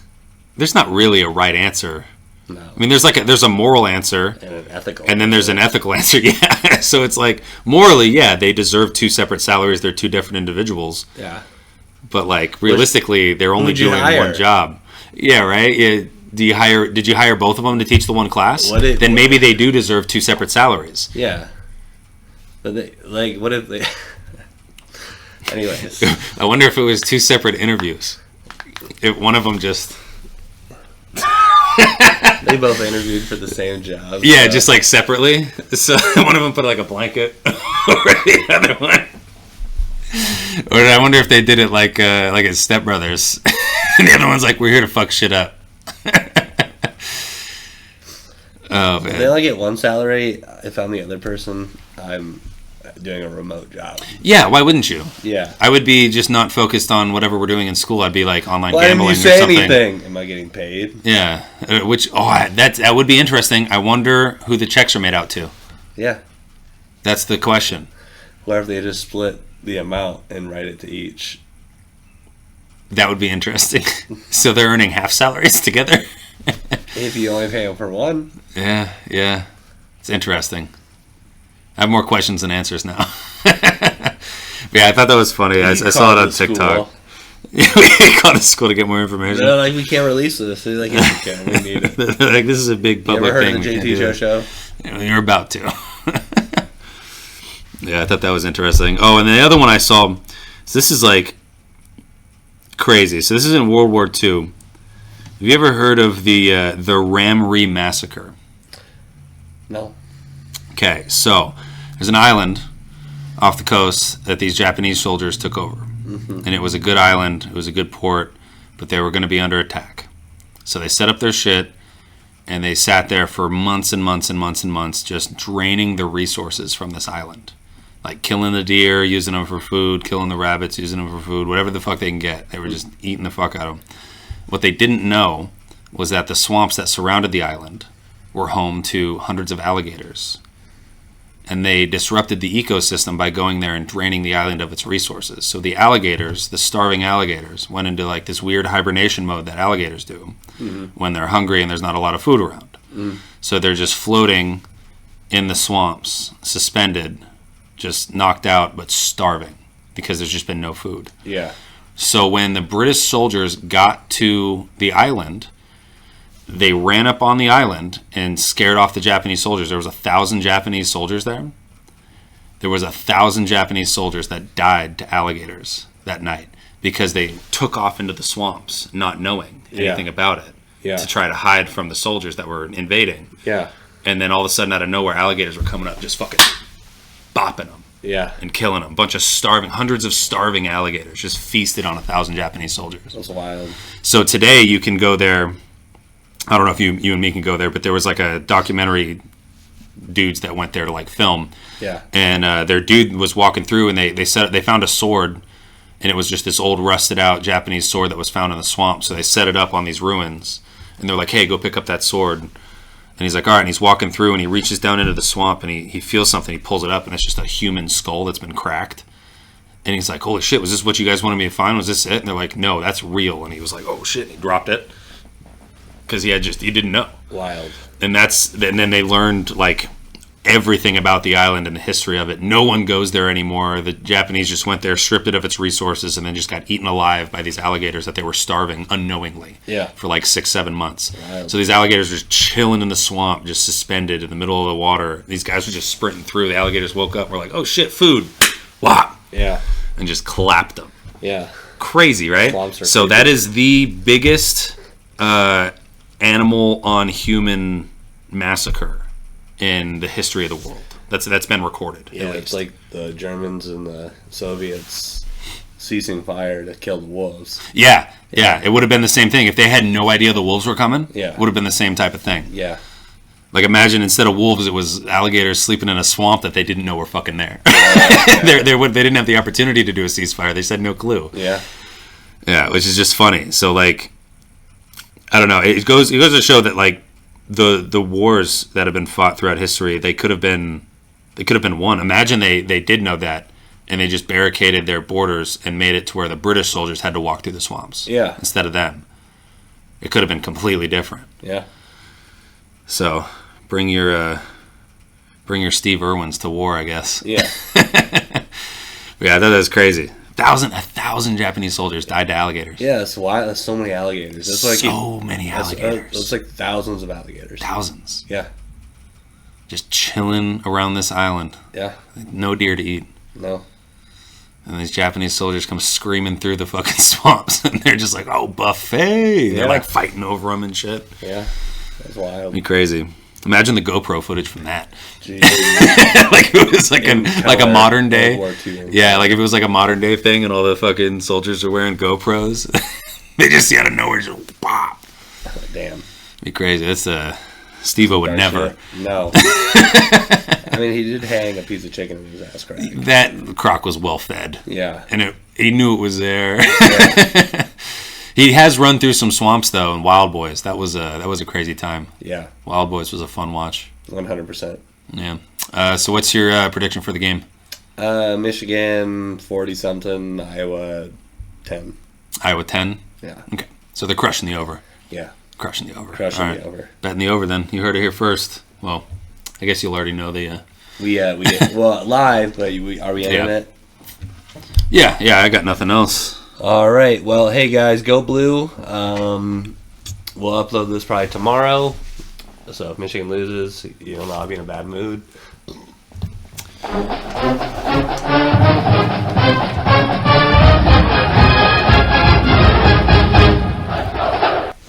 there's not really a right answer. No. I mean, there's a moral answer, And an ethical. and then there's an ethical answer. Yeah, so it's like morally, yeah, they deserve 2 separate salaries. They're 2 different individuals. Yeah. But like realistically, they're only who'd you doing hire? one job. Yeah, right. Yeah. Did you hire both of them to teach the one class? Then maybe they do deserve 2 separate salaries. Yeah. But what if they... Anyways. I wonder if it was 2 separate interviews. If one of them just They both interviewed for the same job. yeah, just like separately. So one of them put like a blanket over the other one. Or I wonder if they did it like at Step Brothers, and the other one's like, "We're here to fuck shit up." Oh man. They only get 1 salary. If I'm the other person, I'm doing a remote job. Yeah, why wouldn't you? Yeah. I would be just not focused on whatever we're doing in school. I'd be like online Why didn't gambling you or say something. anything? Am I getting paid? Yeah, that would be interesting. I wonder who the checks are made out to. Yeah. That's the question. What if they just split the amount and write it to each? That would be interesting. So they're earning half salaries together. If you only pay them for one. Yeah, it's interesting. I have more questions than answers now. Yeah, I thought that was funny. I saw it on TikTok. We called a school to get more information. They're like, we can't release this. They're like, yes, we can. We need it. They're like, this is a big You public ever heard thing. of the We can't JT do Show that. You're about to. Yeah, I thought that was interesting. Oh, and the other one I saw, so this is like crazy. So this is in World War II. Have you ever heard of the Ramree massacre? No. Okay, so there's an island off the coast that these Japanese soldiers took over. Mm-hmm. And it was a good island, it was a good port, but they were going to be under attack. So they set up their shit, and they sat there for months and months and months and months just draining the resources from this island. Like killing the deer, using them for food, killing the rabbits, using them for food, whatever the fuck they can get. They were just eating the fuck out of them. What they didn't know was that the swamps that surrounded the island were home to hundreds of alligators. And they disrupted the ecosystem by going there and draining the island of its resources. So the alligators, the starving alligators, went into like this weird hibernation mode that alligators do when they're hungry and there's not a lot of food around. So they're just floating in the swamps, suspended, just knocked out but starving because there's just been no food. Yeah. So when the British soldiers got to the island, they ran up on the island and scared off the Japanese soldiers. There was 1,000 Japanese soldiers there. There was 1,000 Japanese soldiers that died to alligators that night because they took off into the swamps not knowing anything about it to try to hide from the soldiers that were invading. Yeah. And then all of a sudden out of nowhere, alligators were coming up just fucking bopping them. Yeah. And killing them. Hundreds of starving alligators just feasted on 1,000 Japanese soldiers. That's wild. So today you can go there. I don't know if you and me can go there, but there was like a documentary dudes that went there to like film. Yeah. And their dude was walking through, and they found a sword, and it was just this old rusted out Japanese sword that was found in the swamp. So they set it up on these ruins, and they're like, "Hey, go pick up that sword." And he's like, all right, and he's walking through, and he reaches down into the swamp, and he feels something. He pulls it up, and it's just a human skull that's been cracked. And he's like, holy shit, was this what you guys wanted me to find? Was this it? And they're like, no, that's real. And he was like, oh shit, and he dropped it. Because he didn't know. Wild. And then they learned like everything about the island and the history of it. No one goes there anymore. The Japanese just went there, stripped it of its resources, and then just got eaten alive by these alligators that they were starving unknowingly for like 6-7 months. Wild. So these alligators were just chilling in the swamp, just suspended in the middle of the water. These guys were just sprinting through. The alligators woke up and were like, oh shit, food. Whop. Yeah. And just clapped them. Yeah. Crazy, right? Swamps are So crazy. that is the biggest animal on human massacre in the history of the world. That's been recorded. Yeah, at it's least. like the Germans and the Soviets ceasing fire to kill the wolves. Yeah. It would have been the same thing if they had no idea the wolves were coming. Yeah. It would have been the same type of thing. Yeah. Like imagine instead of wolves, it was alligators sleeping in a swamp that they didn't know were fucking there. They didn't have the opportunity to do a ceasefire. They said no clue. Yeah. Yeah, which is just funny. So like, I don't know. It goes to show that like the wars that have been fought throughout history, they could have been won. Imagine they did know that, and they just barricaded their borders and made it to where the British soldiers had to walk through the swamps. Yeah. Instead of them, it could have been completely different. Yeah. So bring your Steve Irwins to war, I guess. Yeah. Yeah, that is crazy. A thousand Japanese soldiers died to alligators. Yeah, that's why there's so many alligators. That's like So many alligators. It's like thousands of alligators. Thousands. Yeah. Just chilling around this island. Yeah. No deer to eat. No. And these Japanese soldiers come screaming through the fucking swamps. And they're just like, oh, buffet. They're Yeah. like fighting over them and shit. Yeah. That's wild. Be crazy. Imagine the GoPro footage from that. Jeez. Like it was like a color, modern day. World War II. Yeah, like if it was like a modern day thing and all the fucking soldiers are wearing GoPros. They just see out of nowhere just pop. Damn. Be crazy. That's Steve-O would Dark never. shit. No. I mean, he did hang a piece of chicken in his ass crack. That croc was well fed. Yeah. And he knew it was there. He has run through some swamps though in Wild Boys. That was a crazy time. Yeah. Wild Boys was a fun watch. 100%. Yeah. So what's your prediction for the game? Michigan 40-something, Iowa 10. Iowa 10? Yeah. Okay. So they're crushing the over. Yeah. Crushing the over. Crushing All right. the over. Betting the over then. You heard it here first. Well, I guess you'll already know the... We well, live, but are we ending it? Yeah, I got nothing else. All right. Well, hey guys, go blue. We'll upload this probably tomorrow. So if Michigan loses, you'll not be in a bad mood.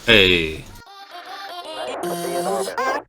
Hey. See you in orbit.